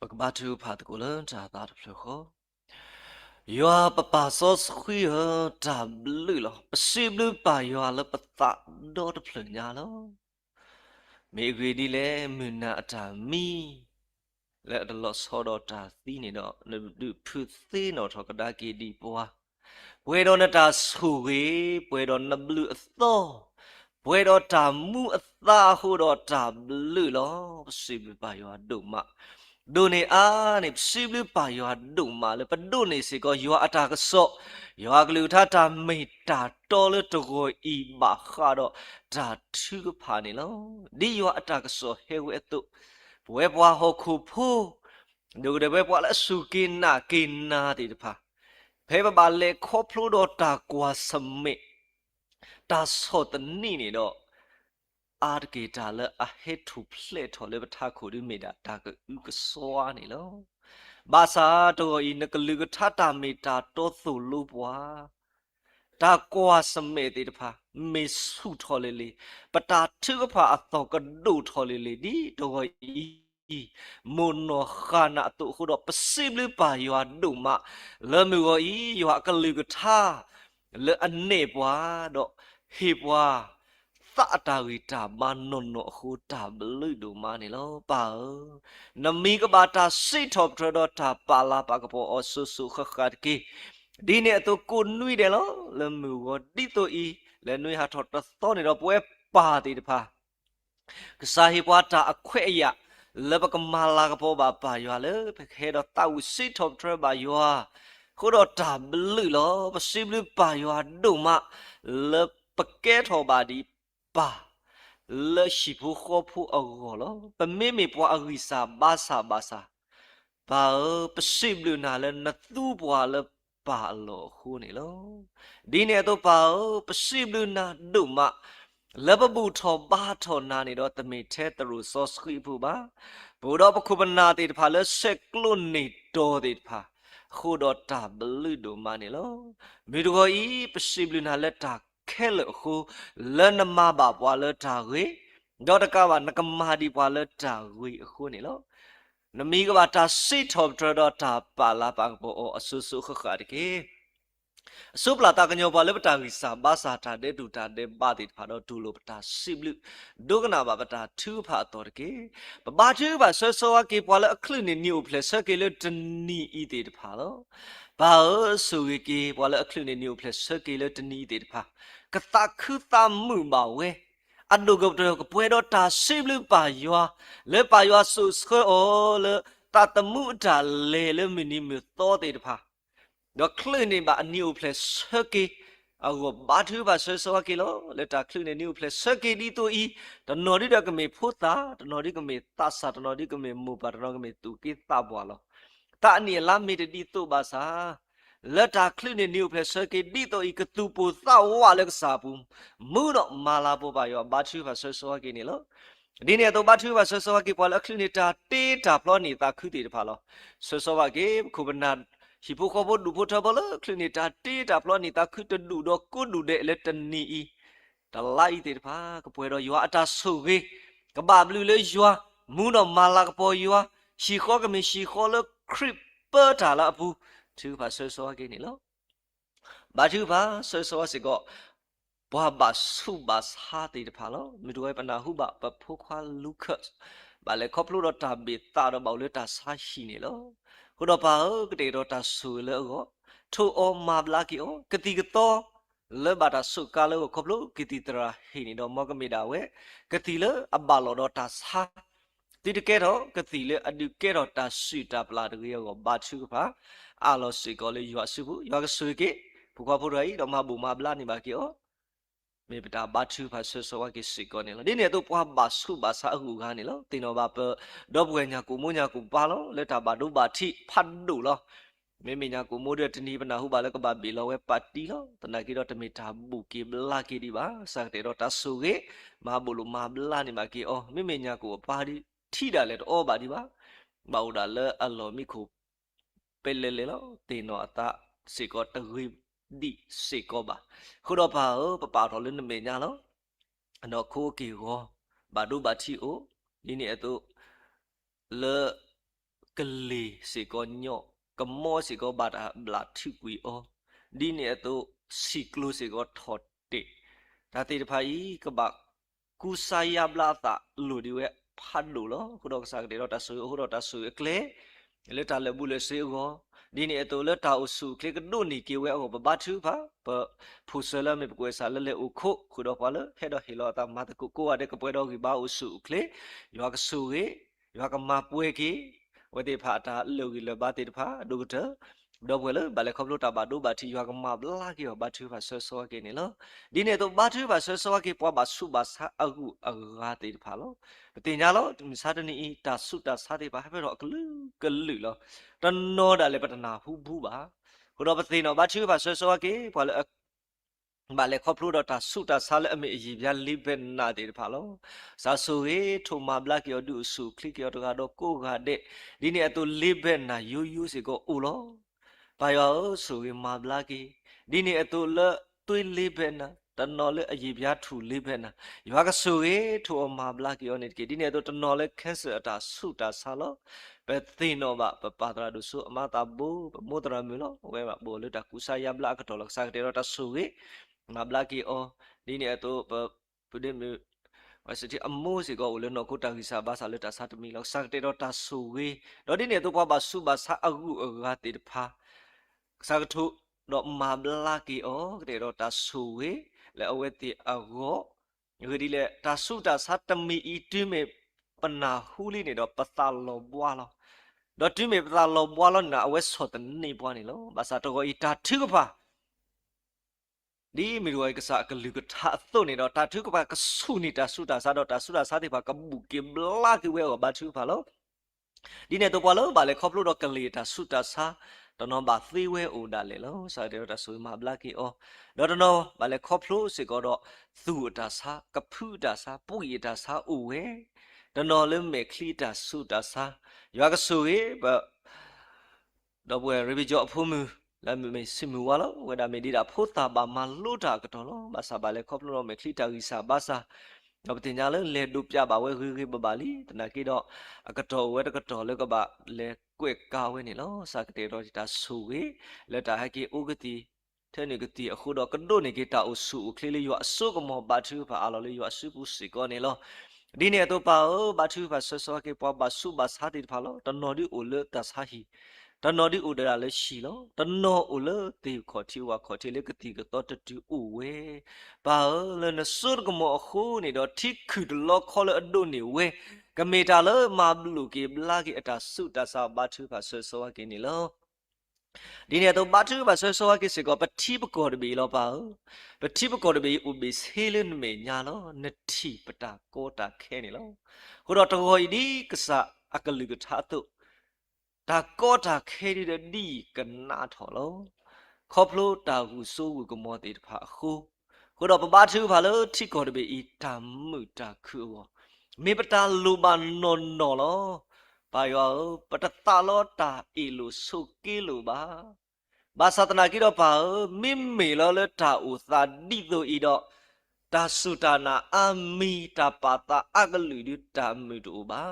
บกบาทูพาตะกุลจาตาตะพลโคยัวปะปาซอสขุยตาบลือลอปะซิบลือปายัวละปะตะดอตะพลญาลอเมกรีดีเลมุนาตามีและตลอดซอดอตาซีนี่ดอดูพุซีนอทอกะดากีดีปัวปวยดอนตาสูเวปวยดอนนบลืออัตอปวยดอตามูอัตาหูดอตาบลือลอปะซิบลือปายัวดุมะดูนี่นี่สิบลือป่ายัวดุมาเลยปะดูนี่สิก็ยัวอัตากะโซยัวกลือท่าตาไม่ตาโตเลยตะโกอีบาคาดอตาชื่อพานี่ลอดิยัวอัตากะโซเฮเวตุปวยปวาฮอคูพูดูเดเวปวาละสุกินาติตะพาเพบะบาเลคอพลูดอตากวาสเมตาโซตนี่ดออาร์เกตาเลอะเฮทูเพลทอเลบทาโคดิเมดาตากะอุกซวานี่ลอบาซาโตอีนกะลือทาตาเมตาโตสุลูปวาตากวาสเมติตะพาเมสุทอเลปตาทึกพาอตอกะดูทอเลดิโตอีมโนคานะตุขุดอปสิบลือปายัวดุมะเลมืออียัวกะลือกะทาเลอเนปวาดอฮิปวาตาตาวิตามานนโนคูตาบลือดูมานี่ลอป่านมีกบาตาสิทอบทรดอตาปาลาปากะปอสุสุขะคัดกีดีเนี่ยตัวกุนนุยเดลอเลมือวดิตัวอีและนุยหาทอดตอนี่ดอปวยปาติตะพากษาฮิปวาตาอเควะ le ba ma la ka po ba pa yo le he do ta wu si thop tre ba yo khu do ta blu lo ba si blu pa yo do ma le pa ke tho ba di pa le shi phu kho phu a go lo pa me me po a ri sa ba sa ba pa si blu na le na tu po le pa lo khu ni lo di ne to pa si blu na do ma le ba bu tho ba tho na ni do ta me the tru so skri phu ba bu do pa khu ba na ti pha le sek lu ni do ti pha khu do ta blu do ma ni lo mi do i pa si blu na le taခဲလခုလနမဘာပွာလတာဝေဒေါတကဘာနကမာဒီပွာလတာဝေအခုနေလောနမီကဘာတာစိထောထရဒတာပါလာပါဘောအဆူဆူခခရကေအစုပလာတာကညောပါလပတာဝီစာဘာစာတာတဲ့ဒူတာတဲ့ပါတိဖာတော့ဒူလိုပတာစိဘလူဒုကနာဘာပတာထူဖာတော်ကေပဘာချူဘာဆောဆောဝကေပွာလအခလနေညိုဖလက်ဆကေလတနီဤတေတဖာတော့ဘာဆူကေပွာလအခလနေညိုဖလက်ဆကေလတနီတေတဖာကတခုတမှုပါဝဲအဒုကပတကပွဲတော့တာစိဘလူပါယွာလေပါယွာဆူစခောလေတာတမှုတာလေလေမီနီမီတော်တေတဖာတော့คลื่นนี่บะนิวเพลสเฮกีเอาบาทูบะซอกีโลเลตาคลื่นนี่นิวเพลสเฮกีดีตัวอีตนอดิดะกะเมพุตาตนอดิกะเมตาสาตนอดิกะเมมูบะตนอดิกะเมตุกีตาบวาโลตานี่ลาเมติตุบาซาเลตาคลื่นนี่นิวเพลสเฮกีดีตัวอีกะตุปูตาวะเลกซาปูมูดอกมาลาปูบะยอบาทูบะซอกีนี่โลဒီနေ့တော့ဘာသူဘာဆောဆောကပေါ်လအခလနေတာတေးတာပလောနေတာခုတည်တဖာလောဆောဆောကခုဘနာฮิโปคอโบดูโพทาบลคลินิตาตีตาปลอนิตาคือตดูดกุดูเดเลตนีอีตะไลติพากะป่วยดอยัวอะตาสุเกกะบาบลูเลยัวมูนอมาลากะปอยัวชีขอกะเมชีขอเลคริปเปอร์ตาละบูทูบาซอซอเกนี่ลอบาทูบาซอซอสิก็บาบาสุบาสาติพาลอมิดวยปนาหุบะปะโพควาลูคัสบาเลคอพลูดอตาเบตาดอบาเลตาซาชีนี่ลอခုတော့ပါကတိတော့တာဆူလေကိုထိုအောမာဘလာကီအောကတိကတော့လေဘာတာဆုကလေကိုခပလို့ကတိတရာဟိနေတော့မောကမီတာဝဲကတိလေအဘလောတော့တာစာတိတကဲတော့ကတိလေအဒုကဲတော့တာစီတာပလာတကီရောဘာချူပါအာလောစီကောလေရွာစုဘူးရွာကဆွေကေဘုခွာဖို့ရည်တော့မဘူမာဘလာနေပါကီအောမေပတာဘာချူဖာဆဆဝကိစီကောနေလို့ဒီနေတော့ပွားဘာစုဘာစာဟုကနေလို့တင်တော့ဘာတော့ဘွယ်ညာကိုမိုးညာကိုပါလို့လက်တာဘာတို့ဘာတိဖတ်တို့လို့မေမညာကိုမိုးတဲ့တနီးပနာဟုဘာလဲကဘာဘီလောဝဲပတ်တီလို့တနကီတော့တမီတာဘူကီဘလာကီဒီပါစတဲ့တော့တဆူကေမဘူလိုမဘလာနေမှာကီအော်မေမညာကိုပါဒီထိတာလဲတော့ဘာဒီပါဘာဥဒါလဲအလောမီခုပယ်လေလေလို့တင်တော့အတစီကောတဂီဒီစေကောပါခုတော့ပါပပတော်လည်းနမေညာလောအနော်ခိုးကီရောဘာတို့ဘာချီအိုဒီနေ့အတော့လေကလေးစေကောညောကမောစေကောဘာတာဘလာထိကွီအောဒီနေ့အတော့စီကလိုစေကောထော်တေဒါတေတဖာဤကဘကူစာယဘလာတာလူဒီဝဲဖတ်လို့လောခုတော့စားကြတော့တဆူခုတော့တဆူကလေလေတာလေဘူးလေစေကောဒီနေ့အတူလက်တာအစုကလကဒုန်နီကေဝဲအောဘဘသူဖာပဖူဆလမေပကွေဆာလလေဥခုခုတော့ပါလဟဲတော့ဟီလောတာမတ်ကုကိုရတဲ့ကပွဲတော့ကဘာအစုကလေယောကဆူရေယောကမပွဲကေဝတိဖာတာလူကလဘတိဖာဒုကတတော့ဘွယ်လဘလေခဘလို့တာဘာဒုဘာတီယောကမဘလာကေဘာသူဖာဆောဆောကေနေလောဒီနေ့တော့ဘာသူဖာဆောဆောကေပွားဘာစုဘာဆာအခုအဂါတိဖာလောတင်ညာလောစာတနီတာစုတာစာတိပါဟဲ့တော့ကလူလောတနောဒါလေပတနာဟုဘူးပါခုတော့ပသိနော်ဘာချူပါဆွဆွကေဘာလဲဘာလဲခေါပလို့တော့တာစုတာစားလဲအမေအကြီးပြလိဘက်နာတေဖာလောစာဆူရေထိုမာဘလကယောဒုစုခလစ်ယောတကတော့ကိုကတဲ့ဒီနေ့အတူလိဘက်နာယူယူစီကိုအိုလောဘာယောဆူရေမာဘလကေဒီနေ့အတူလဲတွေးလိဘက်နာတနော်လေအကြီးပြထူလိဘက်နာယောကဆူရေထိုမာဘလကယောနေကေဒီနေ့အတူတနော်လေခက်ဆအတာစုတာစားလောပဲသိနော်ပါပါတရာဒုဆုအမတာဘူမိုတရာမီလောဝဲပါဘောလတာကုစာယဘလာကတော့လက်စားတဲ့တော့တဆူရေမဘလာကီအောဒီနေ့တော့ပုဒိမဝစတိအမိုးစီကောလနော်ကိုတာခိစာဘာစာလတာစာတမီလောက်စားတဲ့တော့တဆူရေတော့ဒီနေ့တော့ဘာစုဘာစာအခုအဂါတေတဖာစားကထုတော့မဘလာကီအောတဲ့တော့တဆူရေလဲအဝဲတီအဂောဒီလေတဆုတာစာတမီဤတွမေ ปนาฮูลีนี่ดอกปะตาลบัวloดอกที่มีปะตาลบัวloนะเอาไว้สดนี่บัวนี่loภาษาตะกออีตาทึกปะဒီမီရိုကစားကလူကထာသွနေတော့တာထုကပါကဆုနေတာဆုတာစားတော့တာဆုတာစားတဲ့ပါကဘူကေဘလာကဝဲဘာထုပါလို့ဒီနေ့တော့ပါလို့ဗာလေခေါပလို့တော့ကလေးတာဆုတာစားတော့နော်ဘာသေးဝဲအိုတာလေလို့စားတယ်တော့ဆိုမှာဘလာကီအောတော့နော်ဗာလေခေါပလို့စေကတော့သူ့တာစားကဖူးတာစားပူရတာစားအိုဝဲတော့နော်လည်းမေခလီတာဆုတာစားရွာကဆူရေဘတော့ဘွယ်ရဘီဂျောအဖို့မူလာမေစီမူဝါလောဝဒါမေဒီတာဖို့တာဘာမလို့တာကတော့လောဘာသာဘာလေခေါပလို့မေခလီတာဂီစာဘာသာတော့တင်ညာလဲဒုပြပါဝဲခေဘဘာလီတနာကေတော့အကတော်ဝဲတကတော်လဲကဘာလဲကွက်ကာဝဲနေလောစာကတေတော့တာဆူဝေလက်တာဟကေဥဂတိထဲနေကတိအခုတော့ကဒိုနေကေတာအဆူခလီလီယောအဆုကမောဘာသူဘာအလောလီယောအဆုပူစီကောနေလောဒီနေ့တော့ပါဘာသူဘာဆောဆောကေပွားဘာဆုဘာစာတိဖာလောတနော်ဒီအိုလတဆာဟီတနော်ဒီဥဒရာလဲရှိလောတနော်ဥလတေခေါ်တီဝါခေါ်တီလေကတိကတော့တူဥဝဲဘာလနဆုရကမောအခုနေတော့ထိခုဒလောခေါ်လအဒုန်နေဝဲကမေတာလမာဘလူကေဘလာကေအတာဆုတဆာဘာသူဘာဆောဆောကေနေလောဒီနေ့တော့ဘာသူဘာဆောဆောကေစေကပတိပကောတဘီလောပါပတိပကောတဘီဥပိဆေလနမေညာလောနတိပတာကောတာခဲနေလောဟိုတော့တော်ဤဒီကဆာအကလူကထာတုတာကောတာခဲရတဲ့ဒီကနာထော်လောခေါပလို့တာဟုဆိုးဝကမောတေတဖာခုခုတော့ပပသူဖာလို့ထိကောတပေဤတမှုတာခုမေပတာလူပါနော်နော်လောဘာယောပတတလောတာအီလိုဆုကေလိုပါဘာသတနာကိတော့ပါမိမေလောလတာဥသာဒီတို့ဤတော့တာစုတာနာအမီတာပါတာအကလူဒီတာမှုတို့ပါ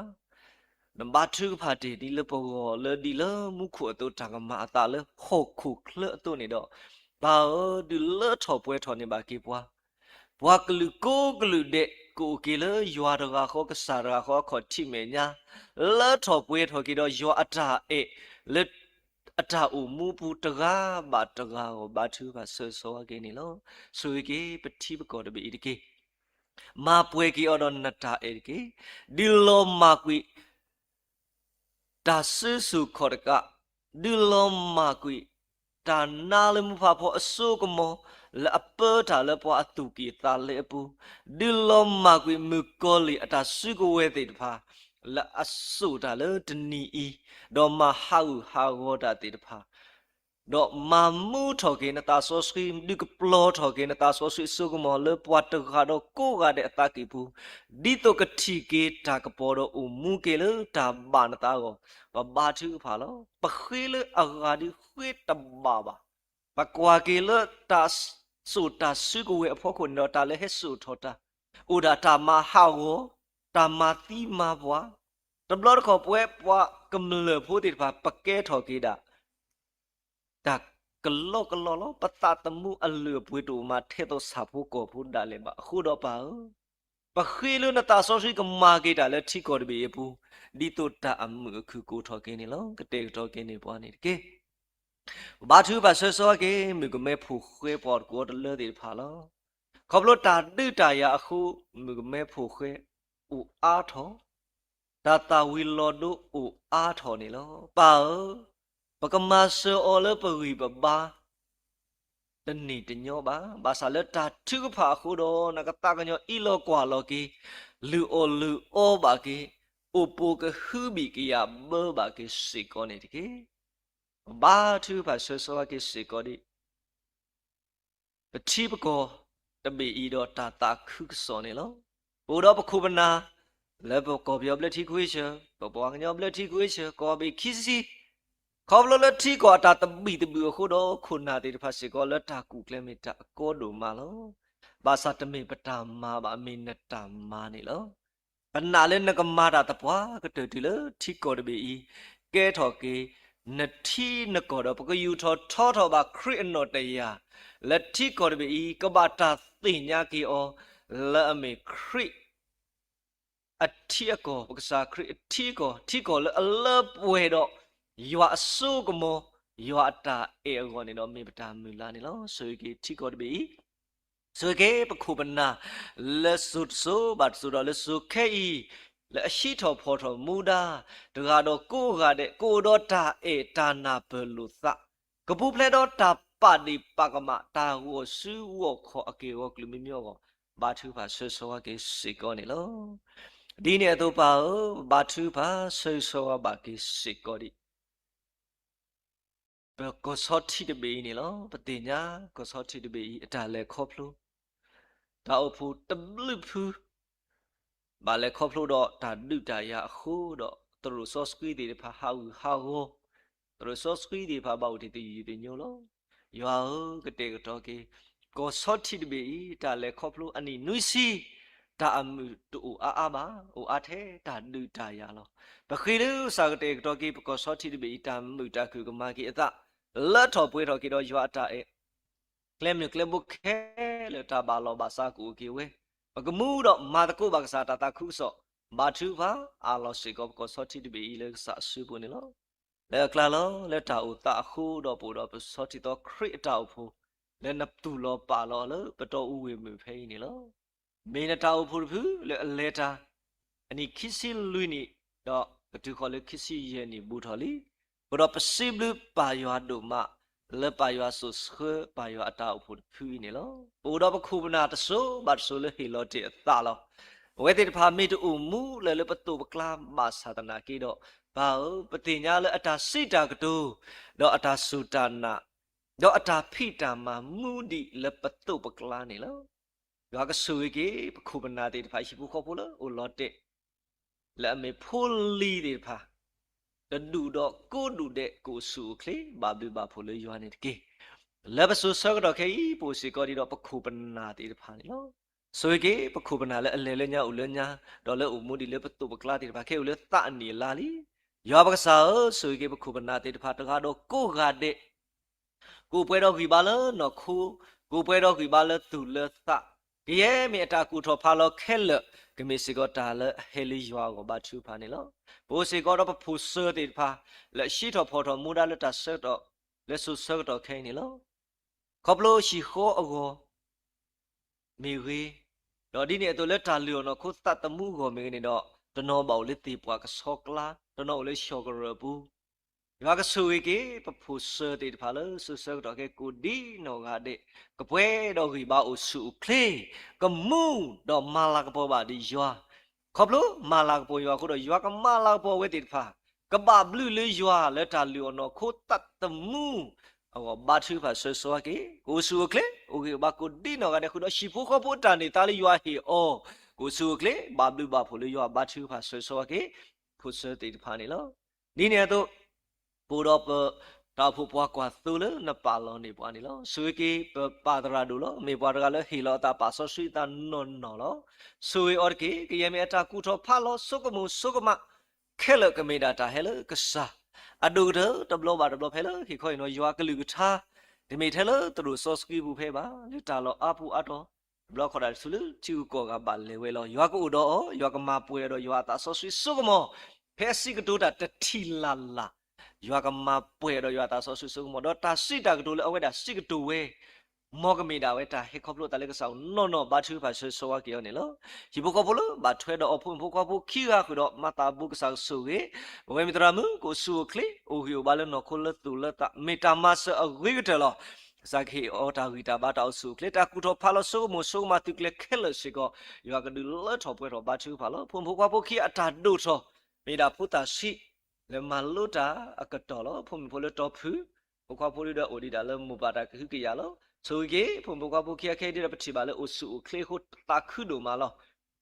နံပါတ်2ဖာတီဒီလပေါ်လေဒီလမှုခုအတူတကမာတာလေခုခုခလအတူနေတော့ဘာဒီလထော်ပွဲထော်နေပါကေပွားဘွားကလူကိုကလူတဲ့ကိုကေလေယွာတကခေါကစားရခေါခေါ်တိမေညာလထော်ပွဲထော်ကေတော့ယွာအတာအေလေအတာအမှုပူတကားဘာတကားကိုဘာသူဘာဆောဆောကေနေလို့ဆွေကေပတိပကောတဘီဒီကေမာပွဲကေအော်တော့နတာအေကေဒီလောမာကွီတာဆူဆူခေါ်တကဒီလောမာကွီတာနာလမှုဖာဖို့အဆုကမောလအပေါ်တာလပွားအတူကီတာလေပူဒီလောမာကွီမူကောလီအတာဆုကဝဲတဲ့ဖာလအဆုတာလေတနီဤတော့မဟာဟာဝတာတဲ့ဖာတော့မမှုထော်ကေနတာဆောစခီဒီကပလောထော်ကေနတာဆောဆွေဆုကမောလေပွားတခါတော့ကိုကတဲ့အတာကီပူဒီတော့ကတိကေတာကပေါ်တော့ဦးမူကေလေတာဘာနတာကိုဘာသူဖာလောပခေလေအဂါဒီခွေတဘာဘာပကွာကေလေတာဆိုတာဆုကဝဲအဖို့ခွန်တော့တာလေဟဲဆုထောတာဥဒါတာမဟာကိုတာမတိမဘွားတဘလခေါ်ပွဲပွားကမလဖို့တိဖာပကဲထော်ကေတာတာကလောကလောပတတမှုအလွပွေတူမှာထဲတော့စာဖို့ကိုဖို့ဒါလေပါခုတော့ပါပခေလေနတာဆောရှိကမာကေတာလေထိကောတဘေပူဒီတုတာအမှုခုကိုထော်ကင်းနေလောကတဲ့ထော်ကင်းနေပွားနေတကယ်ဘာသူဘာဆောဆောကေမြကမဲဖူခွေပေါ်ကိုတလဲဒီဖာလောခေါပလို့တာတိတာရအခုမြကမဲဖူခွေဥအားထောတာတာဝီလောဒိုဥအားထောနေလောပါပကမဆောအော်လပဝီပဘာတနီတညောပါဘာသာလက်တာသူဖာခုတော့နကတာကညောဤလောကွာလောကေလူအောဘာကေဥပုကဟုဘီကရဘောဘာကေစေကောနေတကေဘာသူဘာဆောဆောကေစေကောဒီပတိပကောတပေဤတော့တာတာခုစောနေလောဘုရောပခုပနာလေဘကောပြောပလက်တီခွေးချေဘဘောကညောပလက်တီခွေးချေကောဘီခိစီခေါပလလက်တီကောတာတပိတပူခုတော့ခုနာတေတဖတ်စေကောလက်တာကူကလမီတာအကောဒိုမာလောဘာသာတမေပတာမာဘာမေနတာမာနေလောပနာလေနကမာတာတပွားကတတူလေထိကောတဘီကဲထော်ကေနတိနကောတော့ပကယူထောထောဘာခရစ်နောတယာလက်ထိကောတဘီကဘာတာသိညာကေအောလက်အမေခရစ်အတိအကောပကစားခရစ်အတိကောလေအလပွဲတော့ယွာအဆုကမောယွာတာအေဂောနေတော့မေပတာမူလာနေလောဆွေကေထိကောတဘီဆွေကေပခုပနာလက်ဆုဆိုဘတ်ဆိုတော့လက်ဆုခဲဤ le shi tho pho tho muda daga do ko ga de ko do ta e ta na belu sa kapu ple do ta pa di pakama ta wo su wo kho ake wo klu mi myo go ba thu ba so so ke si ko ni lo di ne to pa o ba thu ba so so ba ke si ko di ko so thi de be ni lo pa ti nya ko so thi de be ta le kho plu ta o phu tlu phu ba le kho plu do ta du ta ya khu do tru so squee di pha ha ho tru so squee di pha ba u ti nyo lo yo ke te to ke ko so thi de be ta le kho plu ani nui si ta amu tu a ba o a the ta du ta ya lo ba khi lu sa ke te to ke ko so thi de be ta mu ta ku ka ma ki ata la tho pwe tho ki do yo ta e klem ni klem bu khe le ta ba lo ba sa ku ki we ba ka mu do ma ta ko ba ka sa ta khu so ba thu ba a lo si ko so thi de be le sa su bu ni lo le kla lo le ta u ta khu do pu do so thi to khri ta u phu le nap tu lo pa lo le pa to u we mu phei ni lo me na ta u phu phu le ta ani khisi lui ni do ka tu kho le khisi ye ni bu tho li bu do possible pa yo do ma le pa yo so skhe pa yo ata u phu phu ni lo bu do pa khu bna ta so ba so le hi lo ti ta lo we ti pha me tu mu le pa tu pa kla ma sa ta na ki do ba o pa ti nya le ata si ta ka tu do ata su ta na do ata phi ta ma mu di le pa tu pa kla ni lo yo ka su ki pa khu bna ti pha shi bu kho pu lo o lo te le me phu li ti pha the do do ko do de ko su kle ba bi ba phu le yo ni ke le ba su so do ke pu si ko di do pa khu bna ti pha ni lo so ke pa khu bna le le nya u le nya do le u mu di le pa tu pa kla ti pha ke u le ta ni la li yo ba ka sa so ke pa khu bna ti pha ta ga do ko ga de ko pwe do ki ba le no khu ko pwe do ki ba le tu le sa ke ye mi ata ku tho pha lo khe le ke mi si ko ta le he li yo go ba thu pha ni lo bo si ko do pa phu so ti pha le shi tho pho tho mu da le ta se do le su se do khe ni lo khop lo shi kho a go mi we do di ne to le ta lyo no khu ta ta mu go mi ni do to no ba le ti pwa ka so kla to no le sho ko ro bu yo ka su ke pa phu so ti pha le su se do ke ku di no ga de ka pwe do gi ba o su kle ka mu do ma la ka po ba di yo khop lo ma la ka po yo ko do yo ka ma la po we ti pha ka ba blu le yo le ta lyo no khu ta ta mu ba thu pha so ke ko su kle o ke ba ko di no ga de khu do shi phu kho po ta ni ta li yo he o ko su kle ba blu ba phu le yo ba thu pha so ke phu so ti pha ni lo ni ne toปูดอปตาผู้ปวากว่าตัวเลยนับปาลอนี่ปวานี่ลอสวยกีปาตราดูลอมีปวาตราเลยฮิลอตาปาสอสุตานนนอลอสวยออร์กีกิยเมตากูทอพาลอสุกมุสุกมะเคลกเมดาตาเฮลกษาอดูเถอะตับโลบาตับโลเพลฮิคอยนอยัวกลืกทาดิเมเทลตรูซอสกีบุเพบาลิตาลออาปูอาตอบล็อกขอดาสุลจิวโกกาบาเลเวลอยัวกูดอยัวกมาปุยดอยัวตาสอสุสุกมอเพสิกดูดาตทิลาลาyo ka ma pwe do yo ta so su su mo do ta si ta ka do le awe da si ka do we mo ka me da we ta he khop lo ta le ka sa no no ba thu ba so wa ki yo ne lo hi bo ko bo lo ba thwe do ophu bo ko bo khi ga ku do ma ta bu ka sa su we we mi tra mu ko su kle o hi ba le no ko le tu le ta me ta ma sa a wi ka lo sa ki o ta wi ta ba ta su kle ta ku tho pha lo so mo so ma tu kle khe lo si ko yo ka du le tho pwe tho ba thu pha lo phu bo ko bo khi a ta do tho me da phu ta si le maluta akatolo phum pholo to phu bokwa pholi da odida le mubata khu ki ya lo so ge phum bokwa bu khia khe de pthi ba le osu khle khu ta khu do ma lo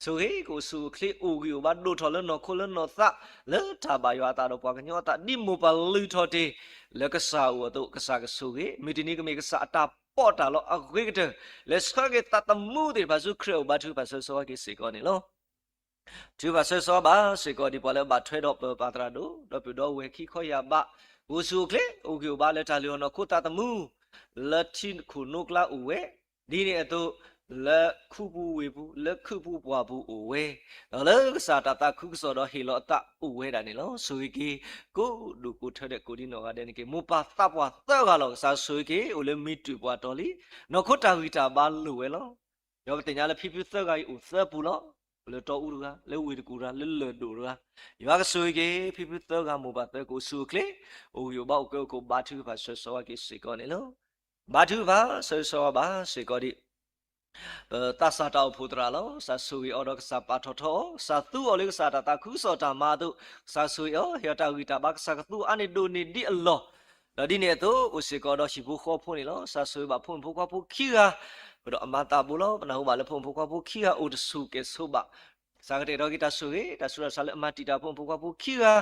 so ge ko su khle o gi ba do tho le no kho le no sa le tha ba yo ta do pwa ka nyo ta di mo ba lu tho te le ka sa o to ka sa ka so ge mi ti ni ka me ka sa ta po ta lo a ge ge le sa ge ta ta mu de ba su khre ba thu ba so ge se ko ni lo tu ba so ba se ko di pwa le ba thwe do pa tra do pu do we khi kho ya ba u su kle u gi ba le ta lyo no khu ta ta mu le thi khu no kla u we di ne to le khu bu we bu le khu bu bwa bu u we le sa ta ta khu so do he lo ta u we da ni lo su ki ko du ku thwe de ko di no ga de ni ke mu pa ta bwa ta ga lo sa su ki u le mi tu bwa to li no khu ta wi ta ba lu we lo yo te nya le phi phi sa ga u sa bu lo le to u ra le wi ku ra le do ra yo ga so ke phi phi to ga mo ba te ko su kle o yo ba ko ba thu ba so ke se ko ne lo ba thu ba so ba se ko di ta sa ta phu tra lo sa su yo do sa pa tho tho sa tu o le sa ta khu so ta ma tu sa su yo ya ta wi ta ba sa tu ani do ni di lo đó đi nè tôi u sẽ có đó chỉ phụ kho phụ này lo sa suy bà phụ phụ qua phụ kia rồi đó mà ta bù lo bà nào bà là phụ qua phụ kia u su cái số bà sa cái đó kita suy là sa lại mà ti ta phụ qua phụ kia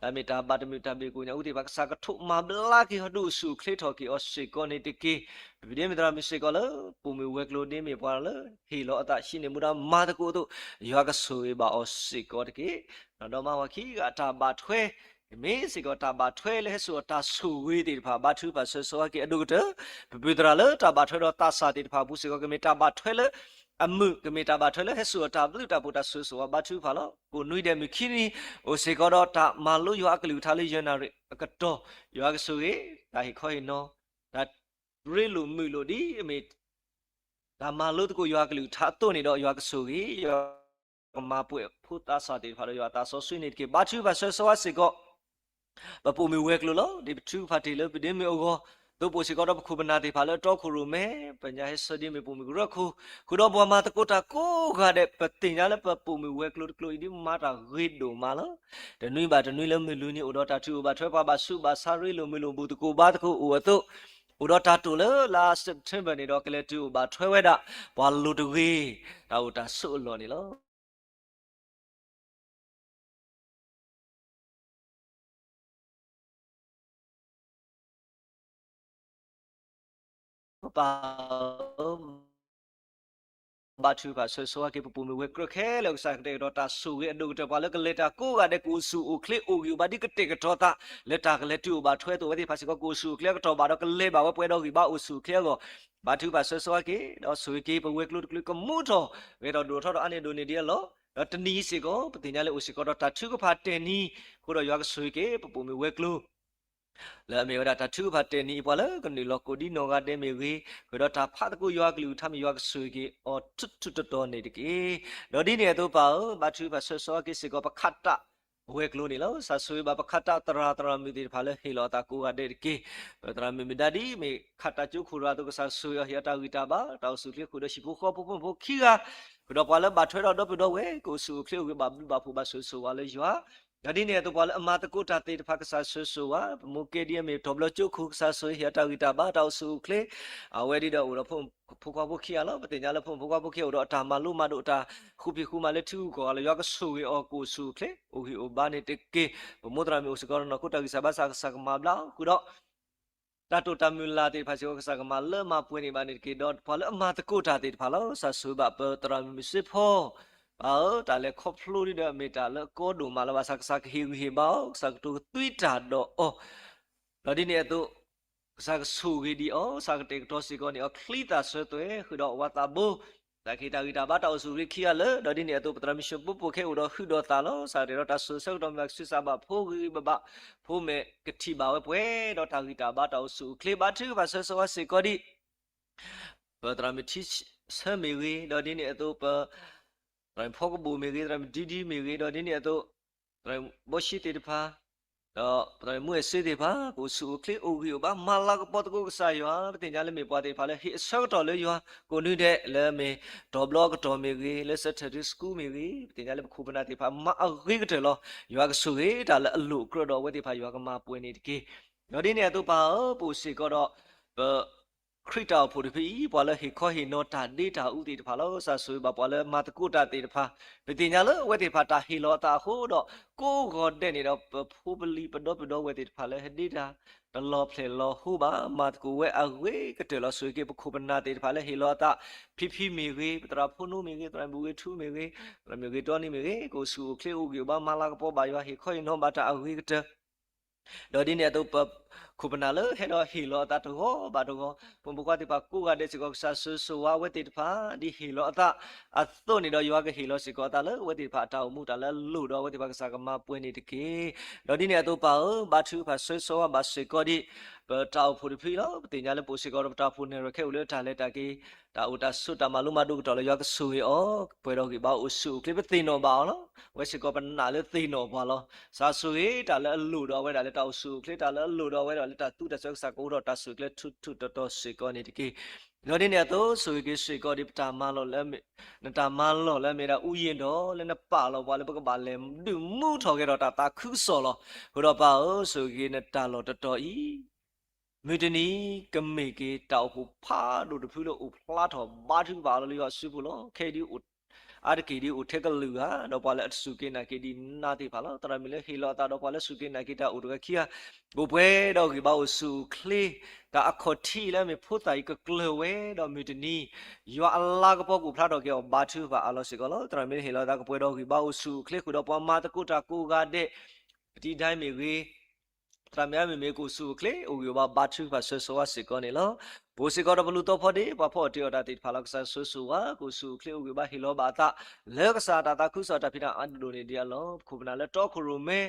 là mình ta bà mình ta bị cô nhau thì bác sa cái thuốc mà bla kia họ đủ su khế thọ kia ở sẽ có này thì kia vì thế mình ta mình sẽ có lỡ phụ mình quét luôn đi mình qua lỡ thì lo ta xin nên mua mà ta cô tu giờ cái suy bà ở sẽ có thì kia đó mà khi cái ta bà thuê mấy sự có ta bà thuê lấy số ta suy thì phải bà thuê bà số cái đủ đó bây giờ là ta bà thuê đó ta sa thì phải bù sự có cái mấy ta bà thuê lấy mực cái mấy ta bà thuê lấy hết số ta bự ta bù ta số bà thuê phải lo cô nuôi đem khi ni ở sự có đó ta mà lúc yo cái lưu thà lấy dân nào cái đó yo cái số ấy ta hi coi nó ta rê lù mười lù đi mấy ta mà lúc cô yo cái lưu thà tôi này đó yo cái số ấy yo mà bù ta sa thì phải lo yo ta số suy nghĩ cái bà thuê bà số sự có bà phụ mình quẹt luôn đó đi chú phát thì lớn bị đến mình ô tôi bố sĩ có đó khu bên nào thì phải là cho khu rồi mấy bây giờ hết sơ đi mình phụ mình rất khu đó bố mà ta cố gà đẹp bật tỉnh ra là bà phụ mình quẹt luôn đi mà ta ghi đồ mà đó để nuôi bà lớn mình luôn như đó ta chú bà thuê bà su bà sa rồi luôn mình luôn bù tu bà tu ô tô ô đó ta tu là September này đó cái là chú bà thuê vậy đó bà luôn tu ghi tao ta sợ luôn này đó bà chú bà số cái bụng mình quét khé là sang đây đó ta su cái đồ cho bà lấy cái lệ ta cố gắng để cố su khle u bà đi cái tê cái cho ta lệ ta cái lệ chú bà thuê tôi thì phải có cố su khle cái cho bà đó cái lệ bà quét đó thì bà u su khle rồi bà chú bà số cái đó su cái bà quét luôn cái mũ cho cái đó đồ thôi đó anh đồ này đi lo đó tên ní sẽ có tên nhà lệ u sẽ có đó ta chú cái phát tên ní cô đó yo cái su cái bụng mình quét luôn là mình đã chú phát tên ní bà lỡ còn đi lo cô đi nó cái để mình cái đó ta phát cô yo cái lưu tham yo cái suy cái ở chút đó này cái đó đi nè tôi bảo bà chú bà số cái sự có bà khát ta quét luôn đi lo sa suy bà khát ta tara mình đi phải là hi lo ta cô cái để cái tara mình đã đi mình khát ta chú khu ra tôi sa suy ở hiện ta người ta bà tao suy cái khu đó chỉ phụ kho phụ kia cái đó bà lỡ bà thuê đó đó vậy cô suy cái bà phụ bà suy vào lấy gió đó đi nè tôi bảo là mà tôi cố trả tiền phải cái sa suy á một cái điểm mình thọp lo chú khu sa suy hiện ta người ta bà tao suy cái vậy đi đâu đó phụ qua phụ kia lo bây giờ là phụ qua phụ kia đó ta mà lúc mà độ ta khu mà lấy thu có là do cái suy ở cô suy cái ở ban này cái một lần mình sẽ có nó cố trả cái sa bát sa mà đó cứ đó ta tụt ta mình là thì phải có cái sa mà lỡ mà quên đi ban này cái đó phải là mà tôi cố trả tiền phải là sa suy bà ta mình sẽ phô ta lại khóc luôn đi đó mình ta lại có đủ mà là sa hiu báo sa tu tuy trả độ đó đi nè tôi sa su cái đi sa cái đó sẽ có này khli ta sẽ tôi khi đó ta bố là khi ta bắt đầu su cái kia lỡ đó đi nè tôi bắt đầu mình shop bố cái đó khi đó ta lo sa đó ta su sau đó mình su sa bà phô cái bà phô mẹ cái thi bảo ấy đó ta khi ta bắt đầu su khli bắt thứ và sau sẽ có đi bắt đầu mình thi sớm mình đó đi nè tôi rồi phô cái bù mình rồi đi mình đó đi nè tôi rồi bố sĩ thì pha đó rồi mua xe thì phá cô su khle ô hiu ba mala cái bát cô sai yo bây giờ là mình bắt thì phá là hiện sao đó lấy yo cô nuôi đấy là mình top blog top mình cái là sẽ thử school mình cái bây giờ là khu bên thì phá mà cái cái lo yo cái su cái đó là lũ cái đó vậy thì phá yo cái mà bùi này cái đó đi nè tôi bảo bùi sĩ cái đó khi ta phụ thì bảo là hiện coi hiện nó ta đi ta ưu tiên phá lo sa suy bảo là mà ta cố ta tiền phá bây giờ là vậy thì phá ta hiện lo ta hú đó cố gọi đến này đó phụ beli bên đó vậy thì phá là hết đi ta ta lo play lo hú ba mà cố vậy vậy cái lo suy cái khu bên nào thì phá là hiện lo ta phi mi cái ta phụ nu mi cái ta bùi thu mi cái đó ni mi cái cố su cái ưu tiên ba mà là cái bảo bài hiện coi nó ba ta cái đó đi nè tôi khu bên nào hết đó hiểu ta tôi có bà tôi cóผมบอกว่าที่ปากกูก็ได้สิก็ซาสุว่าเวทีฟ้าดีhiểu taตัวนี้เราอยู่ว่าก็hiểuสิก็ตาเลยเวทีฟ้าเท่ามูตาเลยลู่เราเวทีฟ้าก็สักมาป่วยนี่ตะกี้đó đi nè tôi bảo bà thứฟ้าสวยๆbàสวยก็ดี tao phu di phi lo ti nya le pu si ko tao phu ne ro khe u le ta le ta ki ta u ta su ta ma lu ma du to le yo ka su o pwe do ki ba u su kle pe ti no ba lo we si ko pa na le ti no ba lo sa su e ta le lu do we ta le ta su kle ta le lu do we ta le ta tu ta so sa ko do ta su kle thu thu to si ko ni di ki lo ni ne to su ki si ko di ta ma lo le me ta ma lo le me da u yin do le na pa lo ba le ba ka ba le du mu tho ke do ta ta khu so lo ko do ba o su ki ne ta lo to iမေတနီကမေကေတောက်ဖို့ဖာတို့တဖူးလို့ဥဖလာတော်ဘာသူပါလို့ရစုဖို့လို့ခေဒီဥအာကေဒီဥထက်ကလူဟာတော့ပါလဲစုကေနာကေဒီနာတိပါလို့တရမီလေဟီလောတာတော့ပါလဲစုကေနာကေတာဥတကခီယာဘူပွဲတော့ဒီဘောစုခလီတာအခတီလဲမေဖို့တိုင်ကကလဝဲတော့မေတနီယောအလာကပေါကူဖလာတော့ကေဘာသူပါအလောစီကလို့တရမီဟီလောတာကပွဲတော့ဒီဘောစုခလီခုတော့ပမာတကုတာကူကတဲ့ဒီတိုင်းမေဝေတရမီမေကိုစုခလေဥယောဘာသူပါဆွဆွာစီကောနေလို့ဘိုစီကောတော့ဘလူတော့ဖို့ဒီဘာဖို့တီော်တာတိဖာလောက်ဆဆွဆွာကိုစုခလေဥယောဘာဟီလောဘာတာလေကစားတာခုစောတာဖိတာအန်ဒိုနေဒီယလောခုပနာလေတော့ခရိုမေ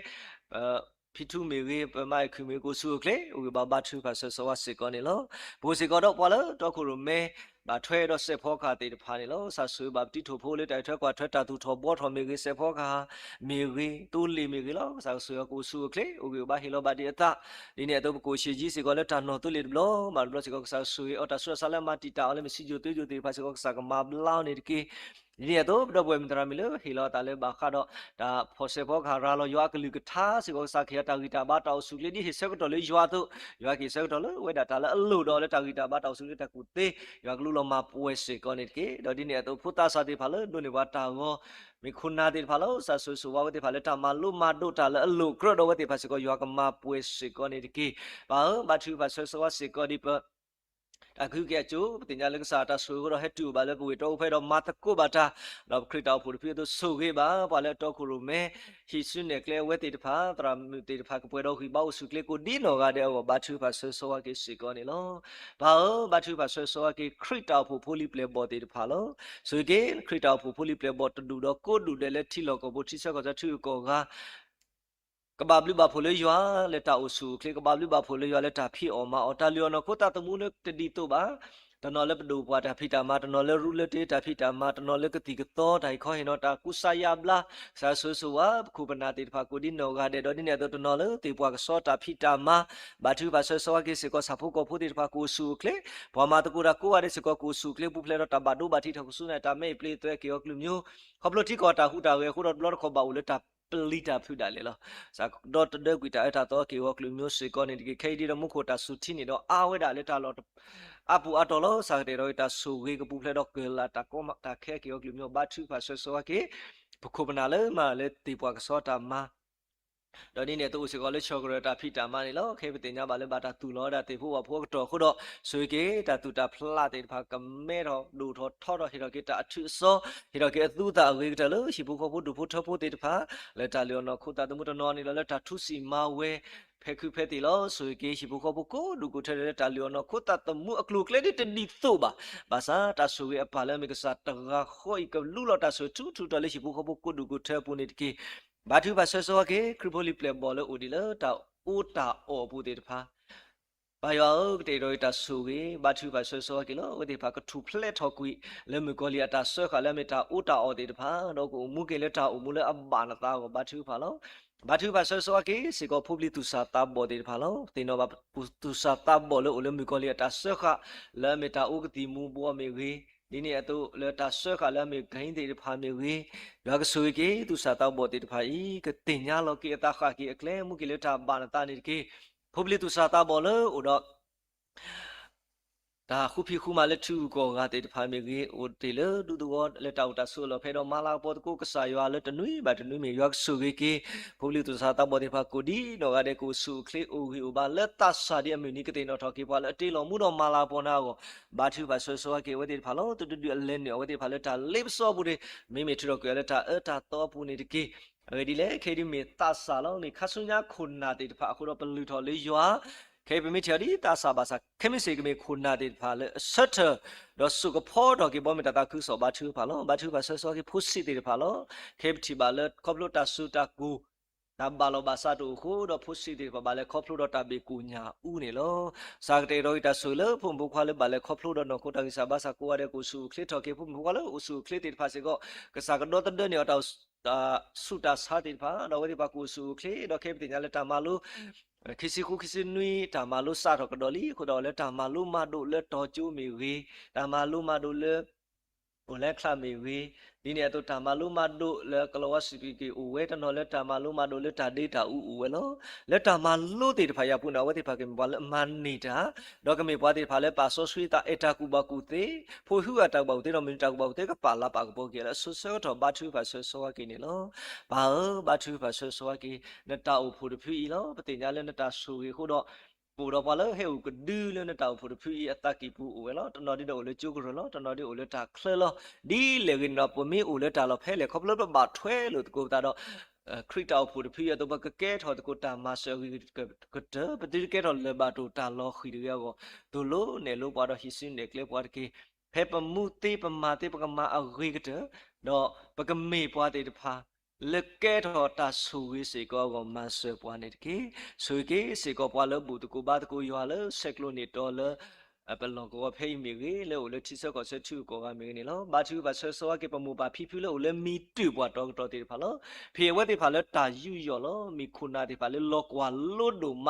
ဖီတူမေဝေပမိုက်ခူမေကိုစုခလေဥယောဘာဘာသူပါဆွဆွာစီကောနေလို့ဘိုစီကောတော့ပေါ်လို့တော့ခရိုမေဘာထွဲတော့စေဖောခါတေတဖာနေလို့ဆာဆူဘာတိထိုဖိုးလေးတိုက်ထွဲကွာထွဲတာသူထောဘောထောမေကြီးစေဖောခါမေကြီးတူလီမေကြီးလို့ဆာဆူကိုဆူကလေဥကဘာဟီလိုဘာဒီအတာဒီနေ့တော့ကိုရှိကြီးစီကောလက်တာနော်တူလီလို့မာဘလစီကောဆာဆူအော်တာဆူဆာလမတီတာလည်းမရှိကြသေးကြသေးဖာစီကောဆာကမဘလောင်းနေတကီဒီနေ့တော့ဘယ်မတရမီလို့ဟီလိုတာလည်းဘာခါတော့ဒါဖောစေဖောခါရာလို့ရွာကလူကထားစီကောဆာခေတာဂီတာဘာတောက်ဆူလေးဒီဟိဆက်တော့လေရွာတော့ရွာကီဆက်တော့လေဝဲတာတာလည်းအလို့တော့လေတာဂီတာဘာတောက်ဆူလေးတကူသေးရွာကလူလောမှာပွဲစေကောနေတကေတော့ဒီနေ့တော့ဖုတာစာတိဖာလို့ဒုနေဝတာကိုမိခုနာတိဖာလို့ဆာဆူဆူဝဝတိဖာလို့တာမလူမဒုတာလည်းအလို့ကရတော့ဝတိဖာစေကောရွာကမှာပွဲစေကောနေတကေဘာသူဖာဆောဆောစေကောဒီပအခုကဲကျိုးတင်ကြလကစားတာဆူရောဟက်တူဘာလဲကိုတော့ဖဲတော့မတ်ကိုဘာတာတော့ခရစ်တော်ဖို့ပြတော့ဆူခဲ့ပါဘာလဲတော့ခုရမဲဟီဆွနေကလေဝဲတေတဖာတရာမတေတဖာကပွဲတော့ခိဘောဆုကလေကိုဒီနော်ကတဲ့ဘာသူဖာဆောဆောကေစီကောနေလောဘာသူဖာဆောဆောကေခရစ်တော်ဖို့ဖိုလီပလေဘောတေတဖာလောဆိုကေခရစ်တော်ဖို့ဖိုလီပလေဘောတူတော့ကိုဒူတယ်လက်ထီလောကဘိုတိဆောကဇသူကောကကဘာဘလူဘာဖိုလေရွာလက်တာအဆူကလေကဘာဘလူဘာဖိုလေရွာလက်တာဖီအော်မာအော်တာလီယိုနိုကိုတာတမှုနဲ့တဒီတော့ပါတနော်လက်ပဒူပွားတာဖီတာမာတနော်လက်ရူလက်တေတာဖီတာမာတနော်လက်ကတိကတော့ဒိုင်ခေါဟင်နော်တာကုဆာယာဘလာဆာဆူဆူဝါခုပနာတေဖာကိုဒီနော်ကတဲ့တော့ဒီနေတော့တနော်လက်တေပွားကစောတာဖီတာမာဘာသူဘာဆောဆောကေစေကောဆာဖုကောဖုတေဖာကိုဆူကလေဘောမာတကူရာကိုရတဲ့စေကောကိုဆူကလေပူဖလေတော့တဘာဒူဘာတီထကူဆူနေတာမေပလေတွဲကေယောကလူမျိုးခပလိုတီကောတာဟူတာဝဲခုတော့ဘလော့ခေါ်ပါဦးလက်တာပလီတာဖူတာလေလောစာဒေါ်တဒကွီတာအတာတော့ကေဝကလူမျိုးစေကောနေဒီခေဒီတော့မခုတာဆူတီနေတော့အာဝဲတာလက်တာလောအပူအတော်လောစာတေရောတာဆူဝေကပူဖလေတော့ကေလာတာကောမတာခဲကေဝကလူမျိုးဘာသူဖာဆွဆွာကေပခုပနာလေမာလေတီပွားကစောတာမာတော့ဒီနေ့သူစကောလေချောကရတာဖိတာမနေလောခေပတင်ညာပါလေဘာတာတူလောတာတေဖို့ဝဖို့တော့ခုတော့ဆွေကေတာတူတာဖလာတေဖာကမဲတော့ဒူထောထောတော့ဟီတော့ကေတာအထုစောဟီတော့ကေအသူတာဝေကတလို့ရှိဖို့ဖို့ဒူဖို့ထောဖို့တေတဖာလက်တာလျောနော်ခုတာတမှုတနော်နေလောလက်တာထုစီမာဝဲဖဲခုဖဲတီလောဆွေကေရှိဖို့ဖို့ကိုဒူကိုထဲတာလျောနော်ခုတာတမှုအကလုကလေတနီသောပါဘာသာတာဆွေအပါလဲမေကစားတရာခွိကလူလောတာဆွေထူထူတလေးရှိဖို့ဖို့ကိုဒူကိုထဲပူနေတကေဘာသူဘာဆောကေခရပိုလီပလေဘောလို့ဦးဒီလောတာဦးတာအော်ဘူးတေတဖာဘာယောတေရိုတာဆူကေဘာသူဘာဆောကေလောဦးတေဖာကထူဖလက်ထော်ကွီလဲမကိုလီအတာဆောခါလဲမတာဦးတာအော်တေတဖာတော့ကိုမူကေလက်တာဦးမူလဲအဘာနာတာကိုဘာသူဖာလောဘာသူဘာဆောကေစီကိုဖူပလီတူစာတာဘောတေတဖာလောတေနောဘာတူစာတာဘောလို့လဲမကိုလီအတာဆောခါလဲမတာဦးကတိမူဘောမေဝေဒီနေ့အတူလက်တာဆွဲခါလာမေဂိုင်းတေဖာမေဝေယောကဆွေကေသူစာတော့ဘောတေတဖာဤကတင်ညာလောကေအတာခါကေအကလဲမူကေလက်တာဘာနတာနေကေဖုပလီသူစာတော့ဘောလို့ဥတော့ဒါခုဖိခုမလက်သူကောကတေတဖာမေကေဥတေလဒူဒူဝလက်တောက်တာဆိုလောဖေတော့မလာဘောတကိုကဆာရွာလက်တနွေဘာတနွေမေယောကဆွေကေဖုပလီသူစာတော့ဘောတေဖာကိုဒီတော့ကတဲ့ကိုဆူခလေအိုဟီအိုဘာလက်တာစာဒီအမီနီကတေနော်ထော်ကေပွာလက်တေလောမှုတော့မလာပေါ်နာကိုဘာသူဘာဆောကေဝတေဖာလောတူတူအလင်းနေဝတေဖာလက်တာလိပ်စောဘူးမေမေထရောကေလက်တာအတာတော့ပူနေတကေအဲဒီလေခေဒီမေတာစာလောနေခဆုညာခုနာတေတဖာအခုတော့ဘလူထော်လေးရွာခေပမီချရီတာစာဘာစာခေမီစေကမေခုနာတေဖာလေဆတ်တော့စုကဖောတော့ကေဘောမီတာခုစောဘာသူဖာလောဘာသူဘာဆောကေဖုစီတေဖာလောခေပတီဘာလေကောပလိုတာဆူတာကူ ตาบาลบาซาตุโคดอพุสิติบาเลคอพลูดอตาเบกูญาอูเนลอสากเตโรอิตาสุเลพุมบุควาเลบาเลคอพลูดอนโคตังซาบาซากัวเดกูสุคลิทอเกพุมบุควาเลอุสุคลิติฟาเซโกกสากดอตเดเนอตาสุตาสาติฟาดอวติปากูสุคลิดอเคปติญาเลตามาลูคิสิคุคิสินุยตามาลูซาทอกดอลีคุดอเลตามาลูมาดุเลตอจูมีวีตามาลูมาดุเลโอเลคลามีวีဒီနေတော့တာမလူမတို့လေကလောစီပီကေဦးဝဲတနော်လက်တာမလူမတို့လက်တာဒေတာဦးဦးဝဲလောလက်တာမလူတေတဖာရပုနာဝတိဖာကေဘလမန်နေတာဒေါကမေပွားတေဖာလဲပါဆောဆွေတာအတာကူဘကူတေဖိုဟူအတောက်ပေါတေတော့မင်းတောက်ပေါတေကပါလာပါကပိုကေလဲဆွဆွတော့ဘာသူဖာဆွဆွဝကေနေလောဘာသူဖာဆွဆွဝကေနတာအဖို့တဖီလောပတိညာလဲနတာဆူကေခုတော့ပူတော့ပါလဲဟဲ့ကဒူးလဲနတာဖို့တဖီအတကီပူဝဲလောတနော်ဒီတော့လေကျုကရလောတနော်ဒီအိုလေတာခလလောဒီလေကင်တော့ပမေအိုလေတာလောဖဲလေခေါပလဘဘာထွဲလို့ကိုတာတော့ခရစ်တောက်ဖို့တဖီရတော့ဘကကဲထော်တကိုတာမဆောကတပတိကဲတော့လေဘာတူတာလောခီရရောဒိုလိုနေလို့ပါတော့ဟိစင်းနေကလေပွားတကေဖဲပမှုတေပမာတေပကမာအဂိကတတော့ပကမေပွားတေတဖာလကဲတော်တာဆူဝေးစေကောကမဆွဲပွားနေတကေဆွေကေစေကောပွားလို့ဘူးတကူဘာတကူရွာလို့ဆက်ကလို့နေတော်လို့အပလောကောဖိမီရေလို့လေတိဆောကောဆက်ချူကောကမီနေလို့ဘာချူဘာဆွဲစောကေပမူပါဖီဖီလို့လေမီတူပွားတော်တေဖာလို့ဖေဝဲတေဖာလို့တာယူရောလို့မီခုနာတေဖာလို့လောကွာလို့ဒုမ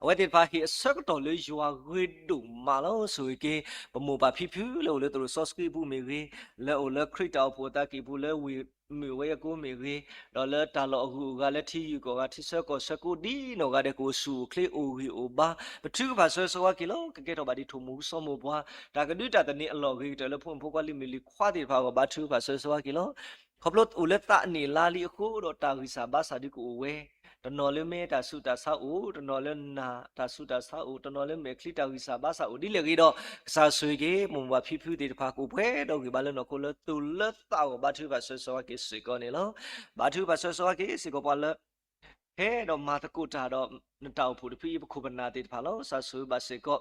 အဝဲတေဖာဟိဆက်တော်လေရွာဝေဒုမာလို့ဆွေကေပမူပါဖီဖီလို့လေသူဆော့စကီဘူးမီရေလေအိုလေခရစ်တောပေါ်တာကေဘူးလေဝေမီဝဲကိုမီရီဒေါ်လာတာလောအခုကလည်းထီယူကောကထီဆက်ကောစကူဒီနောကတဲ့ကိုဆူကလေအိုရီအိုဘာပထူဘာဆွဲဆွာကီလောကကဲတော့ဘာဒီထုံမှုစောမဘွားဒါကဒုတာတနေအလောကြီးတယ်လို့ဖုန်ဖိုးကလီမီလီခွာတိဖာကဘာထူဘာဆွဲဆွာကီလောခပလုတ်ဦးလက်တာနေလာလီအခုတော့တာဂီစာဘာစာဒီကိုဝဲတနော်လေးမဲတာစုတာဆောက်ဦးတနော်လေးနာတာစုတာဆောက်ဦးတနော်လေးမဲခလီတာဝီစာဘာဆောက်ဦးဒီလေကြီးတော့စာဆွေကြီးမုံဘာဖီဖူတေတဖာကိုဖွဲတော့ကြီးဘာလဲနော်ကိုလတူလက်တောက်ဘာသူဘာဆွဆွာကြီးစေကောနေလောဘာသူဘာဆွဆွာကြီးစေကောပါလဲဟဲတော့မာတကုတာတော့နတောက်ဖို့တဖီခုပနာတေတဖာလောစာဆွေဘာစေကော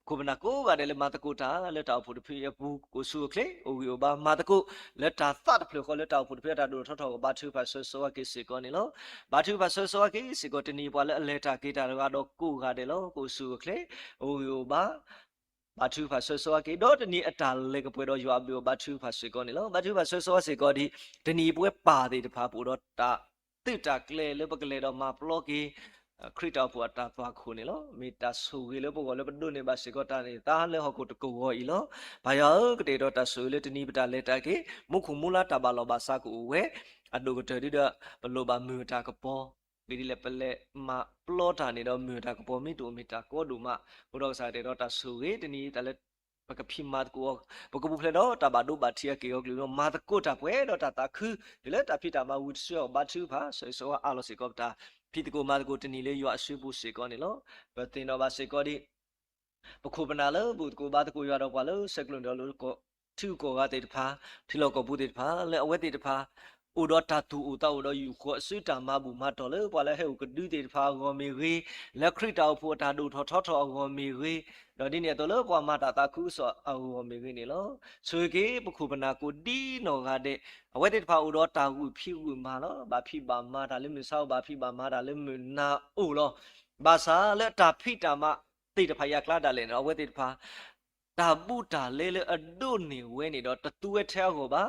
ခုပနာကိုကလည်းမာတကုတာလက်တောက်ဖို့တဖီဘူးကိုဆူကလေအိုဝီဘာမာတကုလက်တာသတ်ဖလို့ခေါ်လက်တောက်ဖို့တဖီတာတို့ထောက်ထောက်ဘာသူဘာဆွဆွာကြီးစေကောနေလောဘာသူဘာဆွဆွာကြီးစေကောတနီပွားလဲအလဲတာဂီတာတော့ကိုကတယ်လောကိုဆူကလေအိုဝီဘာဘာသူဖာဆွဆွာကေတော့တနီအတာလေကပွဲတော့ရွာပြီးဘာသူဖာဆွေကောနေလောဘာသူဖာဆွဆွာစေကောဒီတနီပွဲပါတယ်တဖာပို့တော့တာတိတာကလေလေပကလေတော့မပလော့ကေခရစ်တော်ပွားတာသွားခုနေလောမီတာဆူကေလေပို့ကောလေပဒုနေပါစေကောတာနေတာလေဟောကိုတကူဟောဤလောဘာယောကတေတော့တာဆူလေတနီပတာလေတာကေမုခုမူလာတာဘာလောဘာစာကူဝဲအဒုကတေဒီတော့ဘလောဘာမူတာကပေါ်ဒီလေပလက်မပလောတာနေတော့မြူတာကပေါ်မီတူမီတာကောဒူမဘုရောစာတေတော့တာဆူကေတနီတလက်ပကဖိမတ်ကိုပကဘူဖလေတော့တဘာဒုဘာတီကေယောကလူတော့မာတကိုတာပွဲတော့တာခူဒီလေတာဖိတာမဝုဆောဘာသူဖာဆောအာလောစီကောတာဖိတကိုမာတကိုတနီလေးရွာဆွေးဖို့စေကောနေလောဘတင်တော့ဘာစေကောဒီပခုပနာလောဘူတကိုဘာတကိုရွာတော့ဘာလို့စက်ကလွန်တော့လို့ကိုသူကိုကတေတဖာထီလောကဘူတေတဖာလေအဝဲတေတဖာဥဒတာတူဥတောတော့ယူခေါ်ဆွေတာမဘူးမတော်လေပွာလဲဟဲ့ကဒူတေတဖာဂောမီရီလက်ခရစ်တောက်ဖို့တာဒူထောထောထောဂောမီရီတော့ဒီနေ့တော့လောပွာမတာတာခုဆောအဂောမီရီနေလောဆွေကေပခုပနာကိုတီနော်ကတဲ့အဝဲတေတဖာဥတော့တာဟုဖြီဝမာလောဘာဖိပါမာတာလေမဆောက်ဘာဖိပါမာတာလေမနာအိုလောဘာသာလက်တာဖိတာမတေတဖာရကလာတာလေနော်အဝဲတေတဖာတာပုတာလေလေအဒုနေဝဲနေတော့တတူဲထဲဟောပါ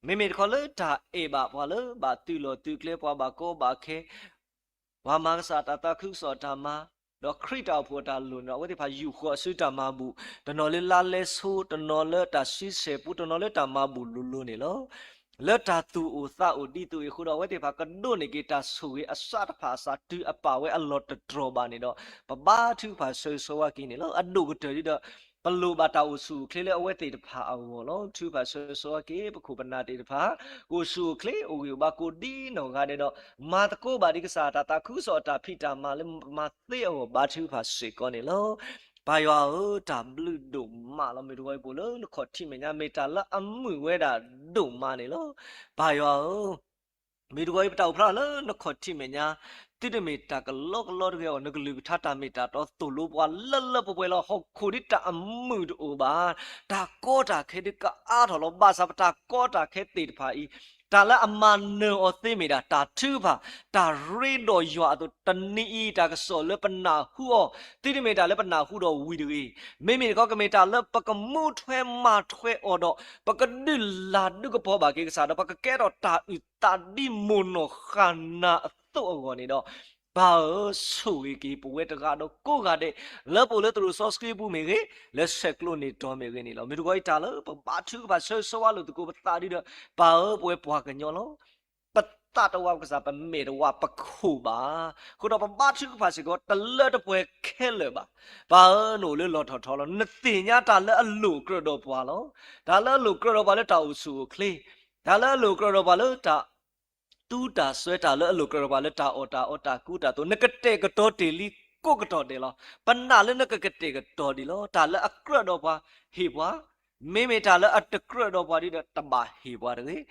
မေမေခေါ်လို့ဒါအေဘာဘာလို့ဘာတူလို့တူကလေးပွားဘာကိုဘာခဲဘာမကစားတာခုစောတာမတော့ခရစ်တော်ဖို့တာလို့နော်ဝတိဖာယူခေါ်ဆွတာမဘူးတနော်လေးလာလဲဆိုတနော်လဲတာရှိစေပူတနော်လဲတာမဘူးလူလူနေလို့လက်တာသူဥသဥဒီသူခုတော့ဝတိဖာကဒုနေကေတာဆူအစတ်ဖာစာတူအပါဝဲအလော့တဒရောဘာနေတော့ပဘာသူဖာဆွဆွာကင်းနေလို့အဒုကတရီတော့ပလူဘာတာဆူခလေအဝဲတေတဖာအောလောသူဖာဆောကေပခုပနာတေတဖာကိုဆူခလေအိုယဘာကိုဒီနောကတဲ့တော့မာတကိုဘာဒီကစားတာခုစောတာဖိတာမာလေမာသေအောဘာသူဖာစေကောနေလောဘာယောတာဘလူဒုမာလမေတို့ပိုလို့ခေါ်တိမညာမေတာလာအမှုဝဲတာဒုမာနေလောဘာယောမေတို့ပတောက်ဖလားလို့ခေါ်တိမညာတိတမေတာကလောကလောကေောနကလူထတာမေတာတော့တူလို့ပွားလလပွဲလောဟောခိုဒီတာအမှုတို့ဘာတာကောတာခဲဒီကအားတော်လောဘာသာပတာကောတာခဲတေတဖာဤ တာလအမနောအသိမီတာတာထုပါတာရေတော်ရွာတော့တနီတာကစောလပနာဟုတိတိမီတာလပနာဟုတော့ဝီဒီမေမေကောကမီတာလပကမှုထွဲမထွဲအော်တော့ပကဒိလာဒုကပေါ်ပါကေကစားတော့ပကကဲတော့တာဥတာဒီမွန်နောခနာတော့အော်နေတော့ဘာဆိုဝေကီပဝဲတကတော့ကိုကတဲ့လပိုလေသူဆော့စကရီဘူးမေကေလက်ဆက်ကလို့နေတော်မေကေနေလောမြေတို့ကတာလဘာထုဘာဆောဆောဝါလို့တကူပတာဒီတော့ဘာပွဲပွားကညောလောပတတဝကစားပမေတဝပခုပါခုတော့ဘာထုဘာစီကတလတ်ပွဲခဲလေပါဘာနိုလေလော်ထော်ထော်လောနတင်ညာတာလအလူကရတော့ပွားလောဒါလအလူကရတော့ဘာလဲတာအဆူခလေဒါလအလူကရတော့ဘာလဲတာတူတာဆွဲတာလဲအလိုကရပါလဲတာအော်တာကူတာတော့နကတဲ့ကတော့တေလီကိုကတော့တေလောပနာလဲနကတဲ့ကတော့ဒီလောတာလဲအကရတော့ပါဟေဘွာမေမေတာလဲအတကရတော့ပါဒီတဘာဟေဘွာတဲ့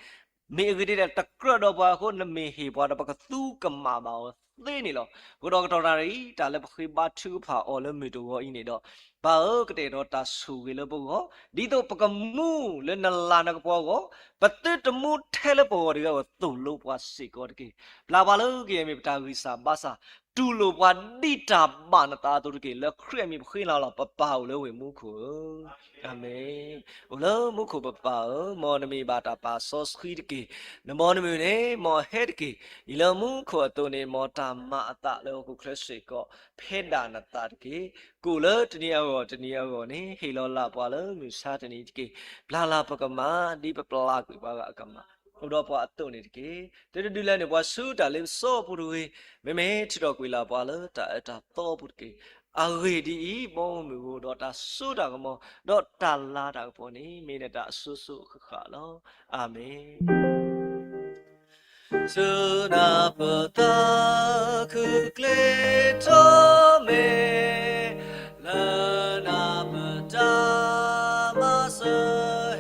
မေအကတဲ့တကရတော့ပါခုနမေဟေဘွာတော့ပကသူကမာပါသိနေလောကိုတော့တော်တာရီတာလဲပခေပါသူဖာအော်လဲမေတော့အင်းနေတော့ဘာကတဲ့တော့တာဆူကေလဘောဒီတော့ပကမှုလဲနလာနကပေါ်ကိုပတိတမှုထဲလပေါ်ဒီကတုံလို့ပွားစေကောတကေလာပါလို့ကေမေပတာဝိစာပါစာတူလို့ပွားတိတာပါနတာတို့ကေလက်ခရမေခေလာပပဟိုလဲဝေမှုခုအာမင်ဟိုလဲမှုခုပပမောနမီဘာတာပါဆောစခီတကေနမောနမီနေမောဟက်ကေဒီလမှုခုအတုန်နေမောတာမအတလဲခုခရစ်စေကောဖေဒါနတာတကေကိုလဲတနည်းအောနေဟေလောလာပွားလဲမြစာတနည်းတကေဘလာလာပကမာဒီပပလာကွေပါကအကမဟိုတော့ပွားအတုန်နေတကေတူတူလဲနေပွားဆူတာလေစောပူရူမေမေချီတော့ကွေလာပွားလဲတာတော့ပူတကေအဝေဒီမောမူတော့တာဆူတာကမောတော့တာလာတာပေါ်နေမေနေတာဆူဆူခခလောအာမင်Suna pata kukle tome lana pata masa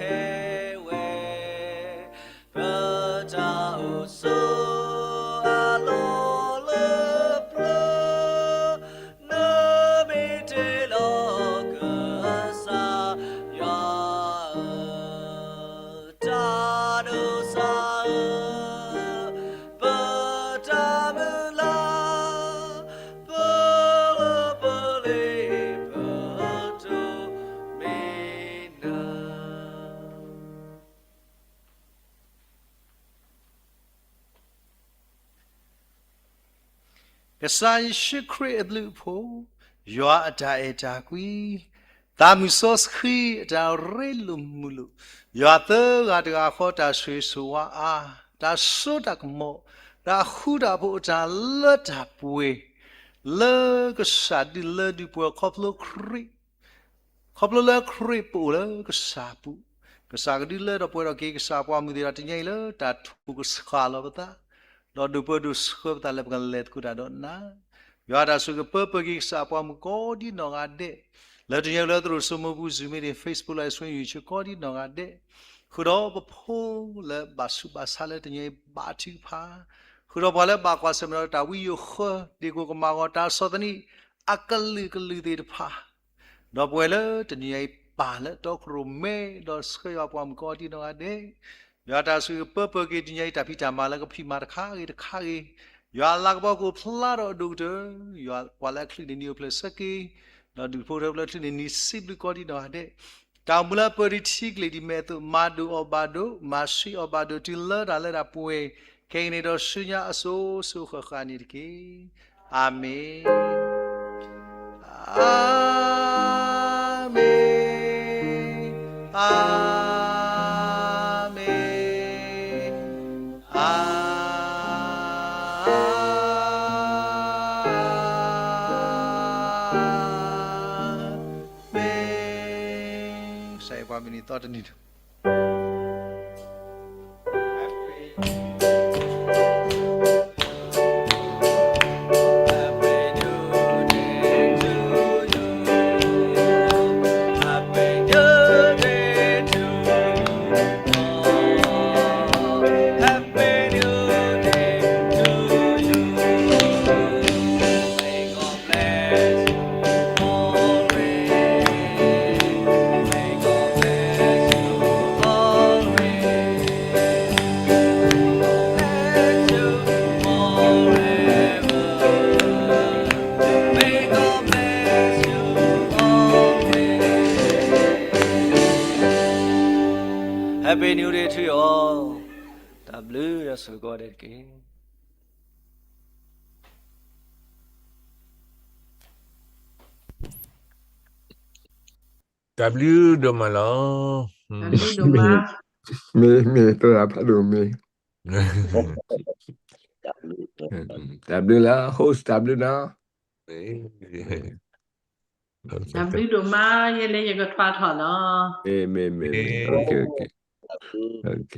hewe pata uso alo leplo namite lokasa ya tado sa
ကဆိုင်ရှိခရစ်လူဖို့ရွာအတာအတာကွီတာမူဆော့စခီတာရဲလူမူလူရွာတဲ့ကတကခေါ်တာဆွေဆိုဝါတာဆိုတကမောတာခူတာဖို့တာလတ်တာပွေလေကစားဒီလေဒီပွေခေါပလိုခရီခရီပူလေကစားပူကစားကဒီလေတော့ပွေတော့ကေကစားပွားမှုတွေတညိလေတာထူကစခါလောတာတော့ဒုပဒုစခပ်တာလည်းကလက်ကူတာတော့နာရွာတာဆိုကပပကိစာပွားမှုကိုဒီနော်ကတဲ့လက်တရလက်သူစမဘူးဇူမီတွေ Facebook လိုက်ဆွေးယူချကိုဒီနော်ကတဲ့ခုတော့ပဖိုးလက်ဘာစုဘာဆာလက်တညဘာတီဖာခုတော့ဘာလဲဘာကွာစမတော့တာဝီယခဒီကိုကမာကတာစောတနီအကလီကလီတဲ့ဖာတော့ပွဲလေတညပါလက်တော့ခရမဲတော့စခရပွားမှုကိုဒီနော်ကတဲ့ရွာတာစုပပကေတညတာဖိတာမာလကဖိမာတခါကြီးရွာလာကဘောကိုဖလာတော့ဒုတယ်ရွာဝါလက်ခလီနီယိုပလက်စကီတော့ဒီဖိုရပလက်နီနီစစ်ဘကိုဒီတော့တဲ့တောင်မလာပရိတိကလီဒီမဲတူမာဒူအဘာဒိုမာရှိအဘာဒိုတီလာဒါလက်တာပွေကိနေတော့ဆုညာအဆိုးဆုခခာနီတကေအာမင်အာမင်အာMini thought I need.
Happy New Day to you all. W ရဆိုကြတဲ့ကေ
W တို့မလား
Dabi duma.
Me tu apa tu me? W lah, host W lah.
Dabi duma yele ye got twa tho lo.
Me. Okay. Okay.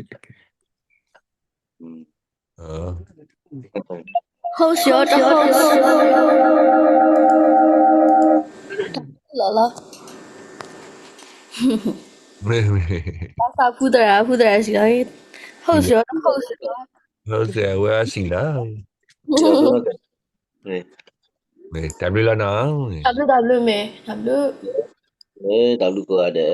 后学的后学了了，把啥铺的是来后学的后学，
ဟုတ်ကဲ့ဝယ်စီလား W လားနော်
W 没 W
Lalu kau ada